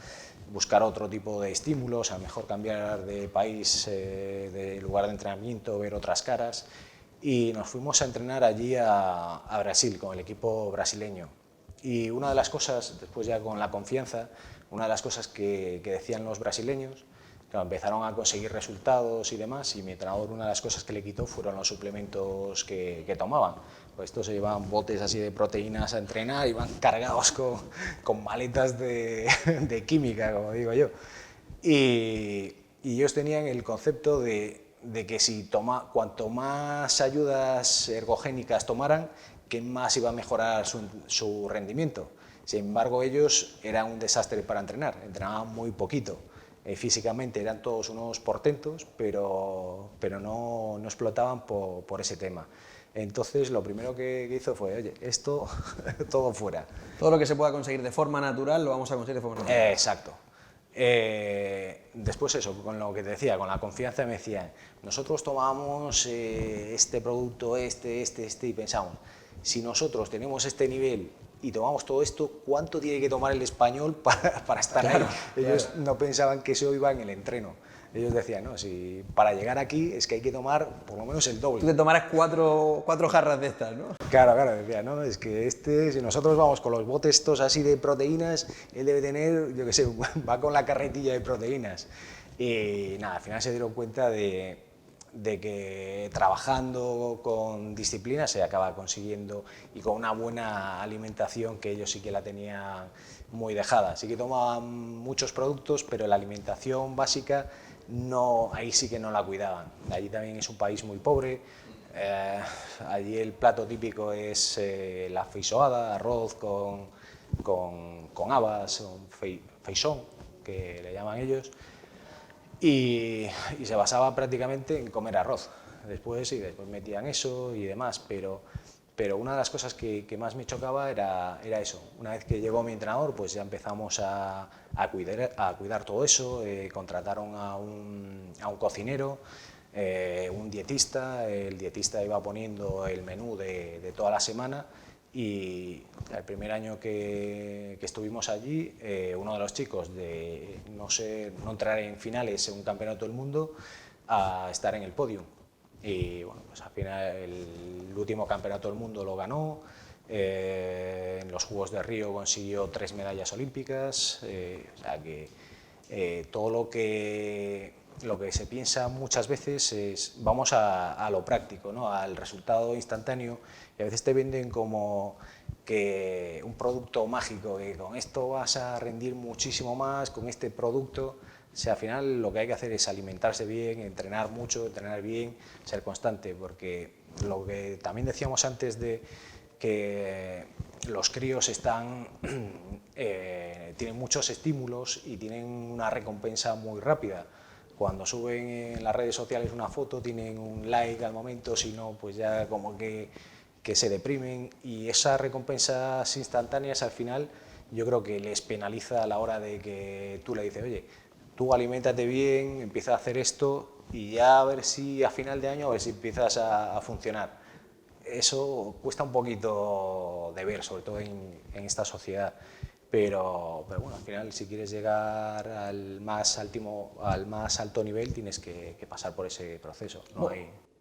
buscar otro tipo de estímulos, a lo mejor cambiar de país, de lugar de entrenamiento, ver otras caras, y nos fuimos a entrenar allí a Brasil con el equipo brasileño. Y una de las cosas, después ya con la confianza, una de las cosas que decían los brasileños, claro, empezaron a conseguir resultados y demás, y mi entrenador una de las cosas que le quitó fueron los suplementos que tomaban. Pues estos se llevaban botes así de proteínas a entrenar, iban cargados con maletas de química, como digo yo. Y ellos tenían el concepto de que cuanto más ayudas ergogénicas tomaran, que más iba a mejorar su rendimiento. Sin embargo, ellos eran un desastre para entrenar, entrenaban muy poquito. Físicamente eran todos unos portentos, pero no explotaban por ese tema. Entonces, lo primero que hizo fue, oye, esto todo fuera. Todo lo que se pueda conseguir de forma natural lo vamos a conseguir de forma natural. Exacto. Después eso, con lo que te decía, con la confianza me decían, nosotros tomamos este producto, este, y pensamos, si nosotros tenemos este nivel y tomamos todo esto, ¿cuánto tiene que tomar el español para estar ahí? Ellos no pensaban que eso iba en el entreno. Ellos decían, no, si para llegar aquí es que hay que tomar por lo menos el doble. Tú te tomarás cuatro jarras de estas, ¿no? Claro, decía, no, es que si nosotros vamos con los botes estos así de proteínas, él debe tener, yo qué sé, va con la carretilla de proteínas. Y nada, al final se dieron cuenta de que trabajando con disciplina se acaba consiguiendo, y con una buena alimentación, que ellos sí que la tenían muy dejada. Sí que tomaban muchos productos, pero la alimentación básica ahí sí que no la cuidaban. Allí también es un país muy pobre. Allí el plato típico es la feijoada, arroz con habas, un feijón, que le llaman ellos, y se basaba prácticamente en comer arroz. Después metían eso y demás, pero una de las cosas que más me chocaba era eso. Una vez que llegó mi entrenador, pues ya empezamos a cuidar todo eso. Contrataron a un cocinero, un dietista. El dietista iba poniendo el menú de toda la semana, y el primer año que estuvimos allí, uno de los chicos, de no entrar en finales en un campeonato del mundo, a estar en el podio. Y bueno, pues al final el último campeonato del mundo lo ganó. En los Juegos de Río consiguió 3 medallas olímpicas. O sea que todo lo que se piensa muchas veces es vamos a lo práctico, ¿no? Al resultado instantáneo, y a veces te venden como que un producto mágico, que con esto vas a rendir muchísimo más, con este producto. O sea, al final lo que hay que hacer es alimentarse bien, entrenar mucho, entrenar bien, ser constante, porque lo que también decíamos antes de que los críos tienen muchos estímulos y tienen una recompensa muy rápida. Cuando suben en las redes sociales una foto, tienen un like al momento, si no, pues ya como que se deprimen, y esas recompensas instantáneas al final yo creo que les penaliza a la hora de que tú le dices, oye, tú aliméntate bien, empieza a hacer esto, y ya a ver si a final de año empiezas a funcionar. Eso cuesta un poquito de ver, sobre todo en esta sociedad. Pero bueno, al final, si quieres llegar al más alto nivel, tienes que pasar por ese proceso.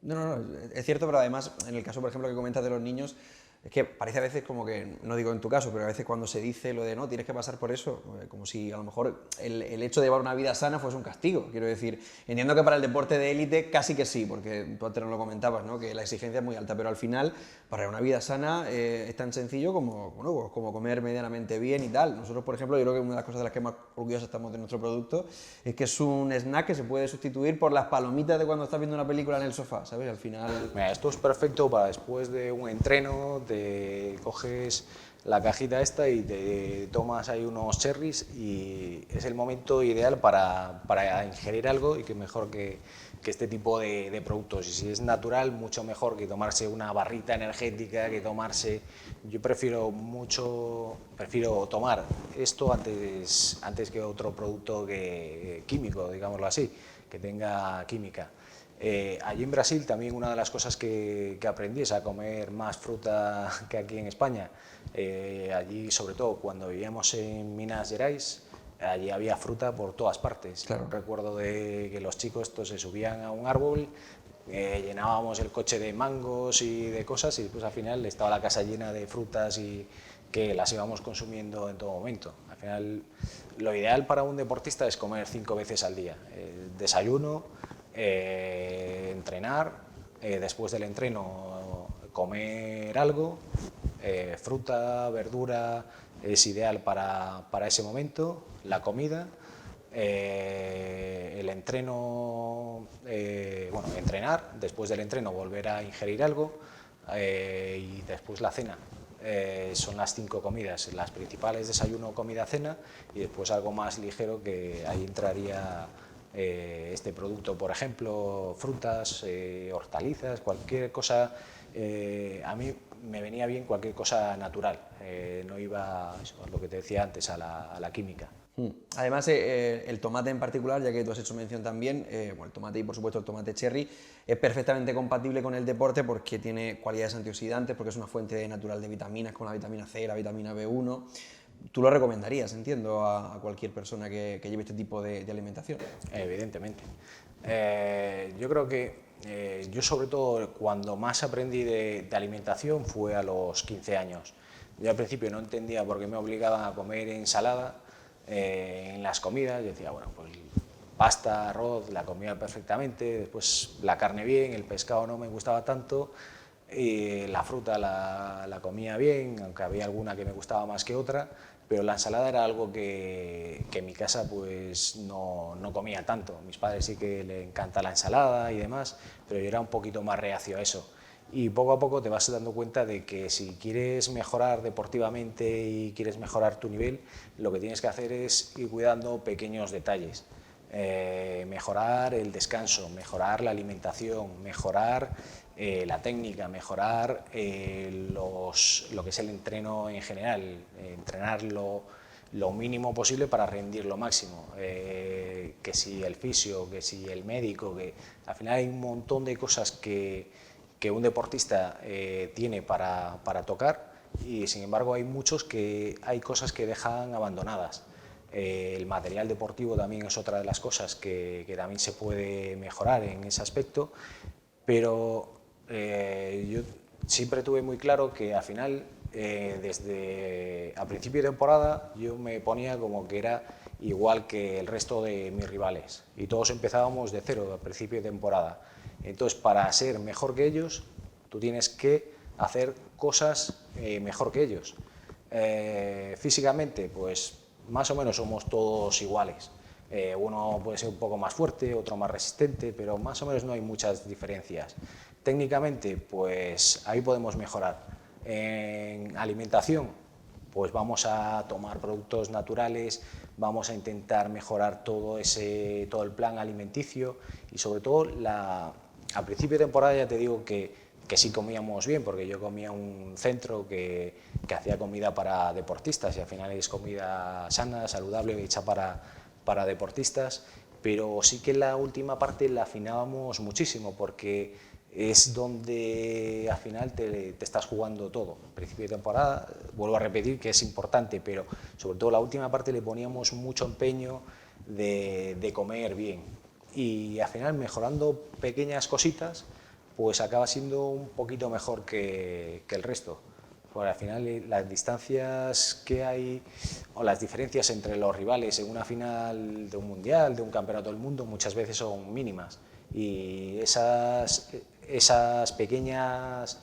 No, es cierto, pero además, en el caso, por ejemplo, que comentas de los niños, es que parece a veces como que, no digo en tu caso, pero a veces cuando se dice lo de no, tienes que pasar por eso, como si a lo mejor el hecho de llevar una vida sana fuese un castigo. Quiero decir, entiendo que para el deporte de élite casi que sí, porque tú antes no lo comentabas, ¿no? Que la exigencia es muy alta, pero al final, para una vida sana es tan sencillo como comer medianamente bien y tal. Nosotros, por ejemplo, yo creo que una de las cosas de las que más orgullosos estamos de nuestro producto es que es un snack que se puede sustituir por las palomitas de cuando estás viendo una película en el sofá, ¿sabes? Al final... Mira, esto es perfecto para después de un entreno, te coges la cajita esta y te tomas ahí unos cherries, y es el momento ideal para ingerir algo, y que mejor que este tipo de productos. Y si es natural, mucho mejor que tomarse una barrita energética, que tomarse... Yo prefiero tomar esto antes que otro producto químico, digámoslo así, que tenga química. Allí en Brasil también una de las cosas que aprendí es a comer más fruta que aquí en España. Allí, sobre todo cuando vivíamos en Minas Gerais, allí había fruta por todas partes. Claro. Recuerdo de que los chicos estos se subían a un árbol, llenábamos el coche de mangos y de cosas, y después al final estaba la casa llena de frutas y que las íbamos consumiendo en todo momento. Al final, lo ideal para un deportista es comer 5 veces al día. Desayuno, entrenar, después del entreno comer algo, fruta, verdura, es ideal para ese momento, la comida, el entreno, bueno, entrenar, después del entreno volver a ingerir algo y después la cena. Son las 5 comidas, las principales: desayuno, comida, cena, y después algo más ligero, que ahí entraría este producto, por ejemplo, frutas, hortalizas, cualquier cosa. A mí me venía bien cualquier cosa natural, no iba, eso, lo que te decía antes, a la química. Además, el tomate en particular, ya que tú has hecho mención también, bueno, el tomate y por supuesto el tomate cherry, es perfectamente compatible con el deporte porque tiene cualidades antioxidantes, porque es una fuente natural de vitaminas como la vitamina C, la vitamina B1. Tú lo recomendarías, entiendo, a cualquier persona que lleve este tipo de alimentación. Evidentemente. Yo creo que yo, sobre todo, cuando más aprendí de alimentación fue a los 15 años. Yo al principio no entendía por qué me obligaban a comer ensalada en las comidas. Yo decía, bueno, pues pasta, arroz, la comía perfectamente, después la carne bien, el pescado no me gustaba tanto, y la fruta la comía bien, aunque había alguna que me gustaba más que otra, pero la ensalada era algo que en mi casa pues no comía tanto. A mis padres sí que les encanta la ensalada y demás, pero yo era un poquito más reacio a eso. Y poco a poco te vas dando cuenta de que si quieres mejorar deportivamente y quieres mejorar tu nivel, lo que tienes que hacer es ir cuidando pequeños detalles. Mejorar el descanso, mejorar la alimentación, mejorar la técnica, mejorar lo que es el entreno en general, entrenar lo mínimo posible para rendir lo máximo. Que si el fisio, que si el médico, que al final hay un montón de cosas que un deportista tiene para tocar, y sin embargo hay cosas que dejan abandonadas. El material deportivo también es otra de las cosas que también se puede mejorar en ese aspecto, pero yo siempre tuve muy claro que al final, desde a principio de temporada, yo me ponía como que era igual que el resto de mis rivales, y todos empezábamos de cero a principio de temporada. Entonces, para ser mejor que ellos, tú tienes que hacer cosas mejor que ellos. Físicamente, pues más o menos somos todos iguales. Uno puede ser un poco más fuerte, otro más resistente, pero más o menos no hay muchas diferencias. Técnicamente, pues ahí podemos mejorar. En alimentación, pues vamos a tomar productos naturales, vamos a intentar mejorar todo el plan alimenticio, y sobre todo al principio de temporada ya te digo que sí comíamos bien, porque yo comía un centro que hacía comida para deportistas, y al final es comida sana, saludable, hecha para deportistas, pero sí que la última parte la afinábamos muchísimo, porque es donde al final te estás jugando todo. Al principio de temporada, vuelvo a repetir que es importante, pero sobre todo la última parte le poníamos mucho empeño de comer bien, y al final, mejorando pequeñas cositas, pues acaba siendo un poquito mejor que el resto. Porque al final las distancias que hay, o las diferencias entre los rivales en una final de un mundial, de un campeonato del mundo, muchas veces son mínimas, y esas pequeñas,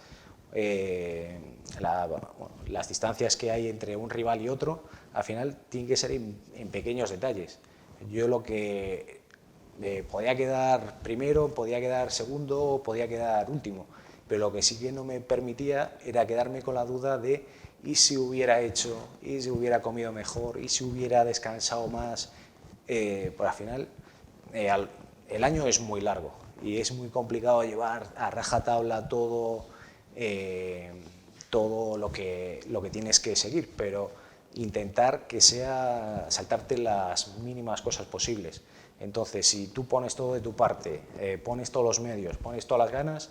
las distancias que hay entre un rival y otro, al final tienen que ser en pequeños detalles. Yo lo que podía quedar primero, podía quedar segundo, podía quedar último, pero lo que sí que no me permitía era quedarme con la duda de ¿y si hubiera hecho? ¿Y si hubiera comido mejor? ¿Y si hubiera descansado más? Pues al final el año es muy largo y es muy complicado llevar a rajatabla todo, todo lo que tienes que seguir, pero intentar que sea saltarte las mínimas cosas posibles. Entonces, si tú pones todo de tu parte, pones todos los medios, pones todas las ganas,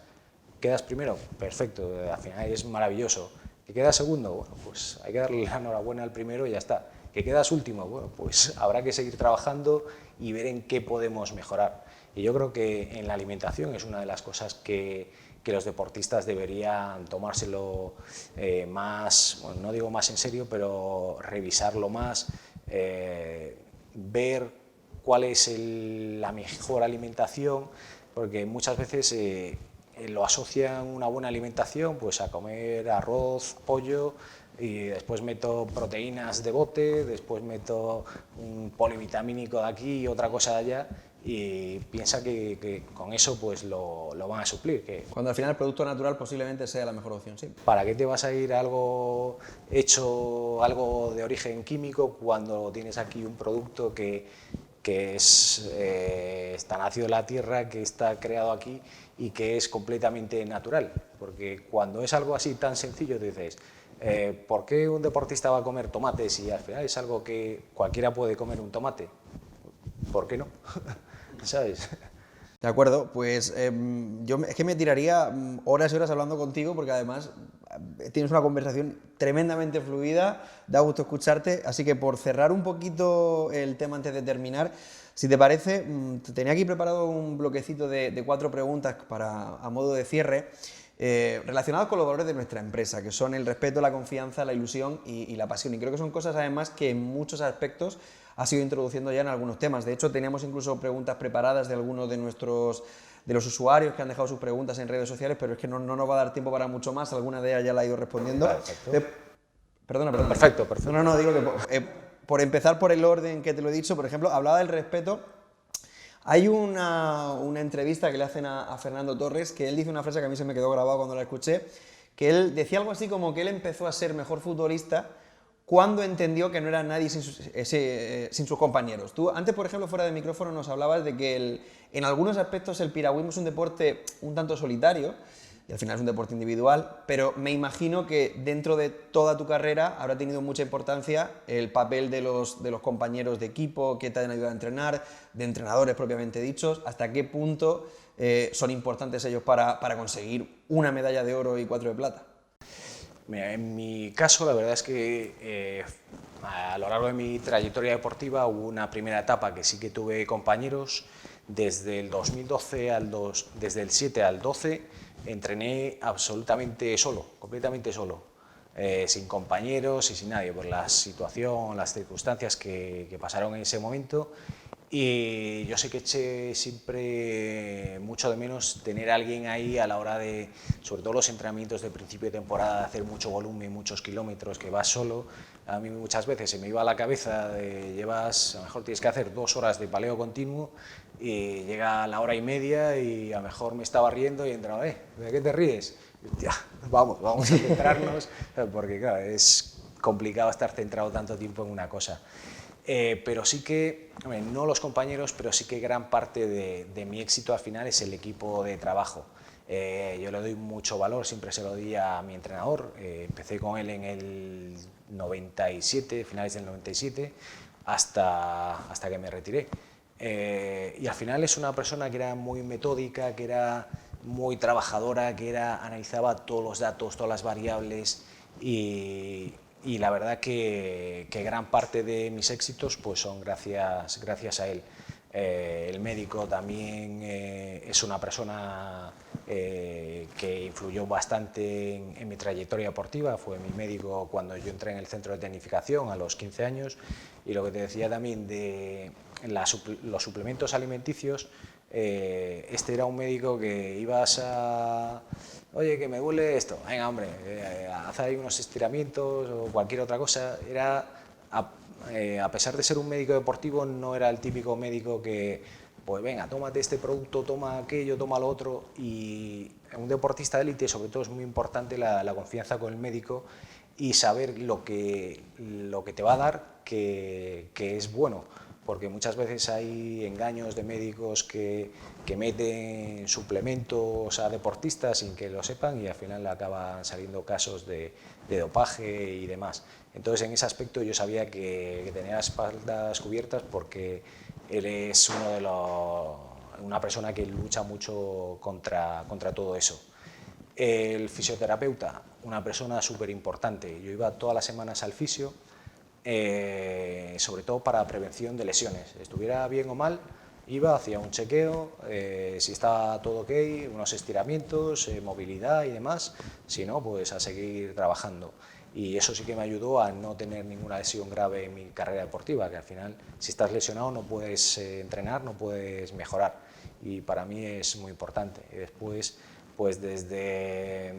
quedas primero, perfecto, al final es maravilloso. ¿Que quedas segundo? Bueno, pues hay que darle la enhorabuena al primero y ya está. ¿Que quedas último? Bueno, pues habrá que seguir trabajando y ver en qué podemos mejorar. Y yo creo que en la alimentación es una de las cosas que que los deportistas deberían tomárselo más, bueno, no digo más en serio, pero revisarlo más, ver cuál es la mejor alimentación, porque muchas veces lo asocian una buena alimentación pues a comer arroz, pollo, y después meto proteínas de bote, después meto un polivitamínico de aquí y otra cosa de allá, y piensa que con eso pues lo van a suplir. Cuando al final el producto natural posiblemente sea la mejor opción, sí. ¿Para qué te vas a ir a algo hecho, algo de origen químico, cuando tienes aquí un producto que está nacido en la tierra, que está creado aquí y que es completamente natural? Porque cuando es algo así tan sencillo, te dices, ¿por qué un deportista va a comer tomates y al final es algo que cualquiera puede comer un tomate? ¿Por qué no? ¿Sabes? De acuerdo, pues yo es que me tiraría horas y horas hablando contigo, porque además tienes una conversación tremendamente fluida, da gusto escucharte, así que por cerrar un poquito el tema antes de terminar, si te parece, tenía aquí preparado un bloquecito de 4 preguntas a modo de cierre, relacionadas con los valores de nuestra empresa, que son el respeto, la confianza, la ilusión y la pasión, y creo que son cosas además que en muchos aspectos has ido introduciendo ya en algunos temas. De hecho, teníamos incluso preguntas preparadas de algunos de los usuarios que han dejado sus preguntas en redes sociales, pero es que no nos va a dar tiempo para mucho más, alguna de ellas ya la he ido respondiendo. Perfecto. Perdona. Perfecto. No, digo que por empezar por el orden que te lo he dicho, por ejemplo, hablaba del respeto. Hay una entrevista que le hacen a Fernando Torres, que él dice una frase que a mí se me quedó grabada cuando la escuché, que él decía algo así como que él empezó a ser mejor futbolista cuando entendió que no era nadie sin sus compañeros. Tú antes, por ejemplo, fuera de micrófono nos hablabas de que en algunos aspectos el piragüismo es un deporte un tanto solitario, y al final es un deporte individual, pero me imagino que dentro de toda tu carrera habrá tenido mucha importancia el papel de los compañeros de equipo que te han ayudado a entrenar, de entrenadores propiamente dichos, hasta qué punto son importantes ellos para conseguir una medalla de oro y 4 de plata. Mira, en mi caso, la verdad es que a lo largo de mi trayectoria deportiva hubo una primera etapa que sí que tuve compañeros. Desde el 2012 desde el 7 al 12 entrené absolutamente solo, completamente solo, sin compañeros y sin nadie, por la situación, las circunstancias que pasaron en ese momento. Y yo sé que eché siempre mucho de menos tener a alguien ahí a la hora de, sobre todo los entrenamientos de principio de temporada, de hacer mucho volumen, muchos kilómetros, que vas solo. A mí muchas veces se me iba a la cabeza de a lo mejor tienes que hacer 2 horas de paleo continuo y llega la hora y media y a lo mejor me estaba riendo y entraba, ¿de qué te ríes? Y, tía, vamos a centrarnos, porque claro, es complicado estar centrado tanto tiempo en una cosa. Pero sí que, no los compañeros, pero sí que gran parte de mi éxito al final es el equipo de trabajo. Yo le doy mucho valor, siempre se lo di a mi entrenador. Empecé con él en el 97, finales del 97, hasta que me retiré. Y al final es una persona que era muy metódica, que era muy trabajadora, que analizaba todos los datos, todas las variables, y la verdad que gran parte de mis éxitos pues son gracias a él. El médico también es una persona que influyó bastante en mi trayectoria deportiva. Fue mi médico cuando yo entré en el centro de tecnificación a los 15 años, y lo que te decía también de los suplementos alimenticios, este era un médico que ibas a... Oye, que me duele esto, venga hombre, haz ahí unos estiramientos o cualquier otra cosa. A pesar de ser un médico deportivo, no era el típico médico que, pues venga, tómate este producto, toma aquello, toma lo otro. Y un deportista de élite, sobre todo, es muy importante la confianza con el médico y saber lo que te va a dar que es bueno. Porque muchas veces hay engaños de médicos que meten suplementos a deportistas sin que lo sepan, y al final acaban saliendo casos de dopaje y demás. Entonces, en ese aspecto yo sabía que tenía las espaldas cubiertas, porque eres una persona que lucha mucho contra todo eso. El fisioterapeuta, una persona súper importante. Yo iba todas las semanas al fisio, sobre todo para prevención de lesiones. Estuviera bien o mal, Iba, hacía un chequeo, si estaba todo ok, unos estiramientos, movilidad y demás, si no, pues a seguir trabajando. Y eso sí que me ayudó a no tener ninguna lesión grave en mi carrera deportiva, que al final, si estás lesionado no puedes entrenar, no puedes mejorar, y para mí es muy importante. Y después, pues desde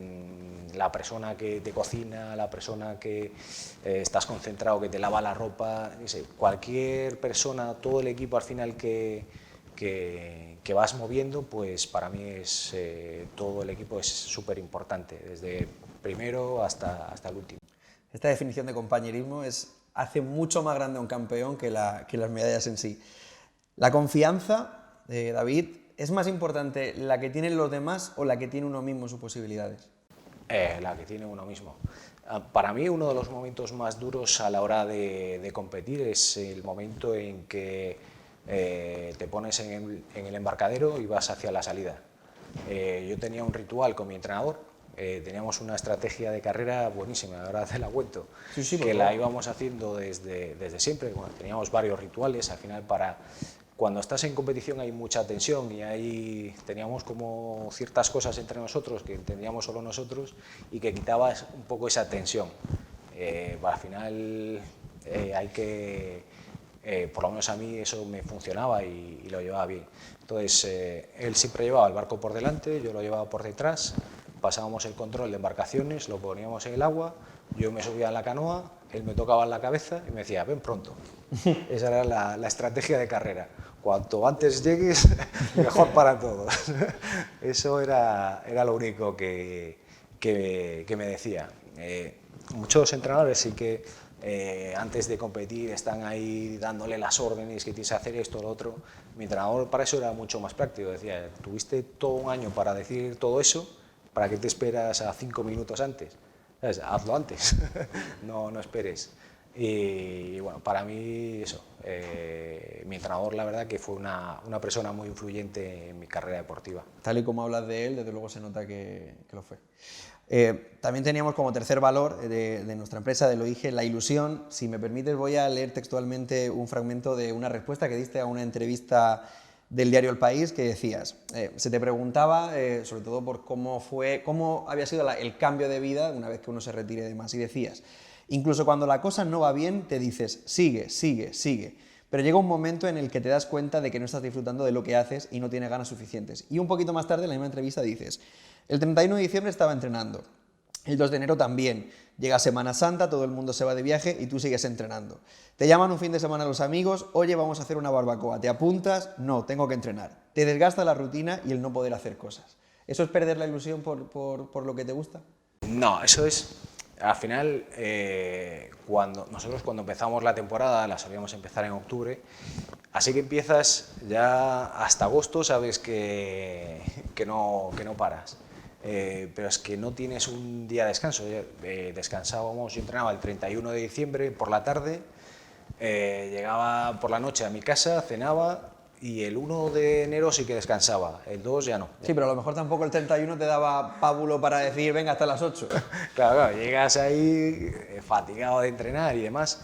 la persona que te cocina, la persona que estás concentrado, que te lava la ropa, no sé, cualquier persona, todo el equipo al final que vas moviendo, pues para mí es, todo el equipo es súper importante, desde primero hasta el último. Esta definición de compañerismo hace mucho más grande a un campeón que las medallas en sí. La confianza, David, ¿es más importante la que tienen los demás o la que tiene uno mismo en sus posibilidades? La que tiene uno mismo. Para mí uno de los momentos más duros a la hora de competir es el momento en que te pones en el embarcadero y vas hacia la salida. Yo tenía un ritual con mi entrenador, teníamos una estrategia de carrera buenísima, ahora te la cuento, Sí, que la íbamos haciendo desde siempre. Bueno, teníamos varios rituales, al final cuando estás en competición hay mucha tensión y teníamos como ciertas cosas entre nosotros que entendíamos solo nosotros y que quitaba un poco esa tensión. Al final hay que, por lo menos a mí eso me funcionaba y lo llevaba bien. Entonces él siempre llevaba el barco por delante, yo lo llevaba por detrás, pasábamos el control de embarcaciones, lo poníamos en el agua, yo me subía en la canoa, él me tocaba en la cabeza y me decía, ven pronto. Esa era la estrategia de carrera. Cuanto antes llegues, mejor para todos. Eso era lo único que me decía. Muchos entrenadores sí que antes de competir están ahí dándole las órdenes que tienes que hacer esto o lo otro. Mi entrenador para eso era mucho más práctico. Decía, tuviste todo un año para decir todo eso, ¿para qué te esperas a 5 minutos antes? ¿Sabes? Hazlo antes, no esperes. Y bueno, para mí eso, mi entrenador la verdad que fue una persona muy influyente en mi carrera deportiva. Tal y como hablas de él, desde luego se nota que lo fue. También teníamos como tercer valor de nuestra empresa, de Loige, la ilusión. Si me permites, voy a leer textualmente un fragmento de una respuesta que diste a una entrevista del diario El País, que decías, se te preguntaba sobre todo por cómo había sido el cambio de vida una vez que uno se retire de más, y decías, incluso cuando la cosa no va bien, te dices, sigue, sigue, sigue. Pero llega un momento en el que te das cuenta de que no estás disfrutando de lo que haces y no tienes ganas suficientes. Y un poquito más tarde, en la misma entrevista, dices, el 31 de diciembre estaba entrenando, el 2 de enero también, llega Semana Santa, todo el mundo se va de viaje y tú sigues entrenando. Te llaman un fin de semana los amigos, oye, vamos a hacer una barbacoa, ¿te apuntas? No, tengo que entrenar. Te desgasta la rutina y el no poder hacer cosas. ¿Eso es perder la ilusión por lo que te gusta? No, eso es... Al final, nosotros cuando empezamos la temporada, la solíamos empezar en octubre, así que empiezas ya hasta agosto, sabes que no paras. Pero es que no tienes un día de descanso. Descansábamos, yo entrenaba el 31 de diciembre por la tarde, llegaba por la noche a mi casa, cenaba, y el 1 de enero sí que descansaba, el 2 ya no. Sí, pero a lo mejor tampoco el 31 te daba pábulo para decir, venga, hasta las 8. Claro, llegas ahí fatigado de entrenar y demás,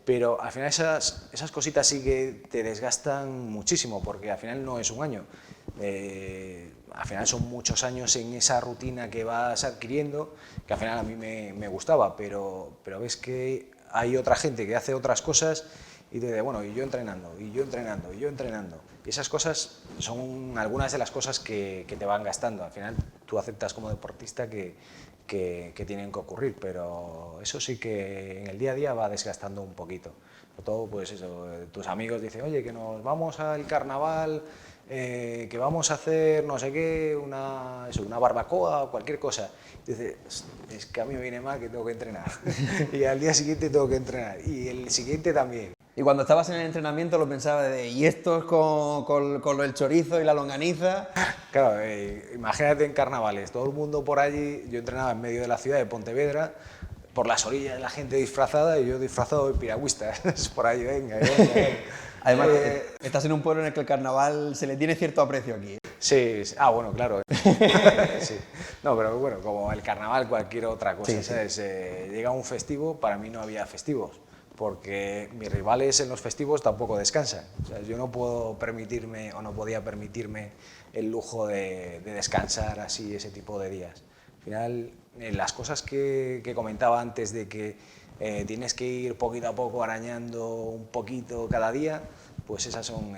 pero al final esas cositas sí que te desgastan muchísimo, porque al final no es un año. Al final son muchos años en esa rutina que vas adquiriendo, que al final a mí me gustaba, pero ves que hay otra gente que hace otras cosas y te dice, bueno, y yo entrenando, y yo entrenando, y yo entrenando. Y esas cosas son algunas de las cosas que te van gastando. Al final tú aceptas como deportista que tienen que ocurrir, pero eso sí que en el día a día va desgastando un poquito. Sobre todo, pues eso, tus amigos dicen, oye, que nos vamos al carnaval, que vamos a hacer no sé qué, una barbacoa o cualquier cosa. Dices, es que a mí me viene mal que tengo que entrenar. Y al día siguiente tengo que entrenar. Y el siguiente también. Y cuando estabas en el entrenamiento lo pensaba ¿y estos con el chorizo y la longaniza? Claro, imagínate en carnavales, todo el mundo por allí, yo entrenaba en medio de la ciudad de Pontevedra, por las orillas la gente disfrazada y yo disfrazado de piragüista, por ahí, venga. Además, estás en un pueblo en el que el carnaval se le tiene cierto aprecio aquí. Sí, bueno, claro. Sí. No, pero bueno, como el carnaval, cualquier otra cosa, sí, ¿sabes? Sí. Llega un festivo, para mí no había festivos. porque mis rivales en los festivos tampoco descansan. O sea, yo no puedo permitirme, o no podía permitirme el lujo de descansar así ese tipo de días. Al final, las cosas que comentaba antes de que tienes que ir poquito a poco arañando un poquito cada día, pues esas son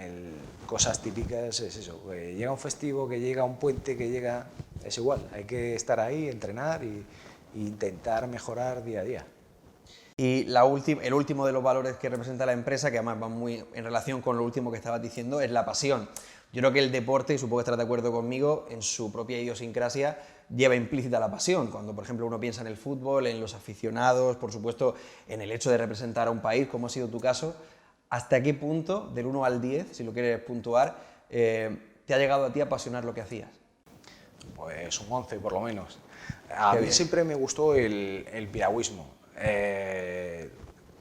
cosas típicas, es eso, que llega un festivo, que llega un puente, que llega... Es igual, hay que estar ahí, entrenar e intentar mejorar día a día. Y el último de los valores que representa la empresa, que además va muy en relación con lo último que estabas diciendo, es la pasión. Yo creo que el deporte, y supongo que estarás de acuerdo conmigo, en su propia idiosincrasia lleva implícita la pasión. Cuando, por ejemplo, uno piensa en el fútbol, en los aficionados, por supuesto, en el hecho de representar a un país, como ha sido tu caso, ¿hasta qué punto, del 1 al 10, si lo quieres puntuar, te ha llegado a ti a apasionar lo que hacías? Pues un 11 por lo menos. A mí siempre me gustó el piragüismo, que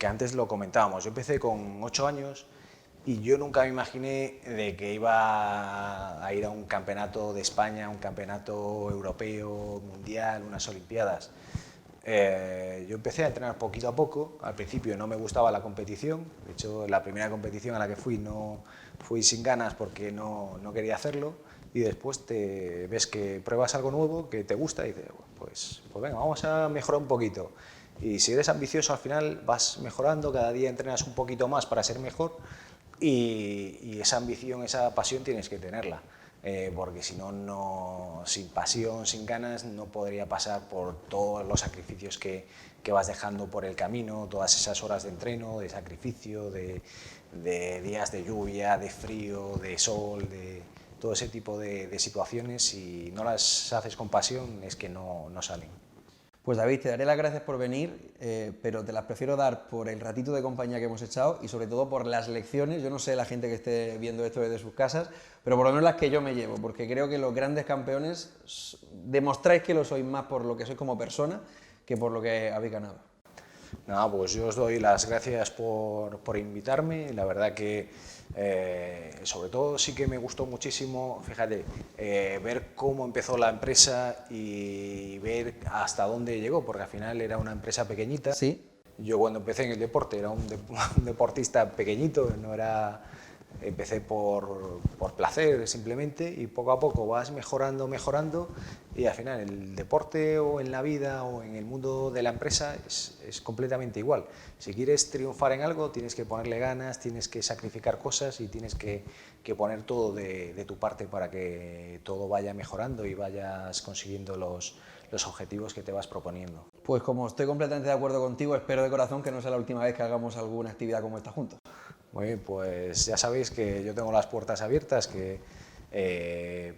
antes lo comentábamos. Yo empecé con 8 años y yo nunca me imaginé de que iba a ir a un campeonato de España, un campeonato europeo, mundial, unas olimpiadas. Yo empecé a entrenar poquito a poco. Al principio no me gustaba la competición. De hecho, la primera competición a la que fui no fui sin ganas porque no quería hacerlo. Y después te ves que pruebas algo nuevo, que te gusta y dices, pues venga, vamos a mejorar un poquito. Y si eres ambicioso, al final vas mejorando, cada día entrenas un poquito más para ser mejor y esa ambición, esa pasión tienes que tenerla. Porque si no, sin pasión, sin ganas, no podría pasar por todos los sacrificios que vas dejando por el camino, todas esas horas de entreno, de sacrificio, de días de lluvia, de frío, de sol, de todo ese tipo de situaciones. Si no las haces con pasión, es que no salen. Pues David, te daré las gracias por venir, pero te las prefiero dar por el ratito de compañía que hemos echado y sobre todo por las lecciones. Yo no sé la gente que esté viendo esto desde sus casas, pero por lo menos las que yo me llevo, porque creo que los grandes campeones demostráis que lo sois más por lo que sois como persona que por lo que habéis ganado. Nada, pues yo os doy las gracias por invitarme. La verdad que sobre todo sí que me gustó muchísimo, fíjate, ver cómo empezó la empresa y ver hasta dónde llegó, porque al final era una empresa pequeñita. Sí. Yo cuando empecé en el deporte era un deportista pequeñito, no era... Empecé por placer simplemente y poco a poco vas mejorando y al final el deporte o en la vida o en el mundo de la empresa es completamente igual. Si quieres triunfar en algo tienes que ponerle ganas, tienes que sacrificar cosas y tienes que poner todo de tu parte para que todo vaya mejorando y vayas consiguiendo los objetivos que te vas proponiendo. Pues como estoy completamente de acuerdo contigo, espero de corazón que no sea la última vez que hagamos alguna actividad como esta juntos. Muy bien, pues ya sabéis que yo tengo las puertas abiertas, que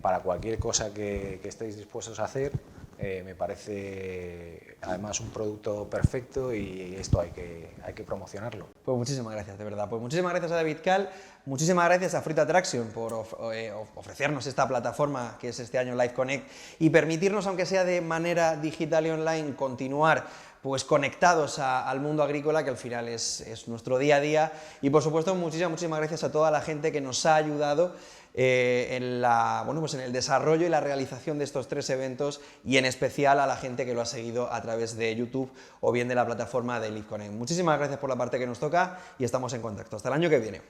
para cualquier cosa que estéis dispuestos a hacer, me parece además un producto perfecto y esto hay que promocionarlo. Pues muchísimas gracias, de verdad. Pues muchísimas gracias a David Cal, muchísimas gracias a Fruit Attraction por ofrecernos esta plataforma que es este año Live Connect y permitirnos, aunque sea de manera digital y online, continuar pues conectados al mundo agrícola, que al final es nuestro día a día. Y por supuesto, muchísimas gracias a toda la gente que nos ha ayudado en el desarrollo y la realización de estos 3 eventos y en especial a la gente que lo ha seguido a través de YouTube o bien de la plataforma de Live Connect. Muchísimas gracias por la parte que nos toca y estamos en contacto. Hasta el año que viene.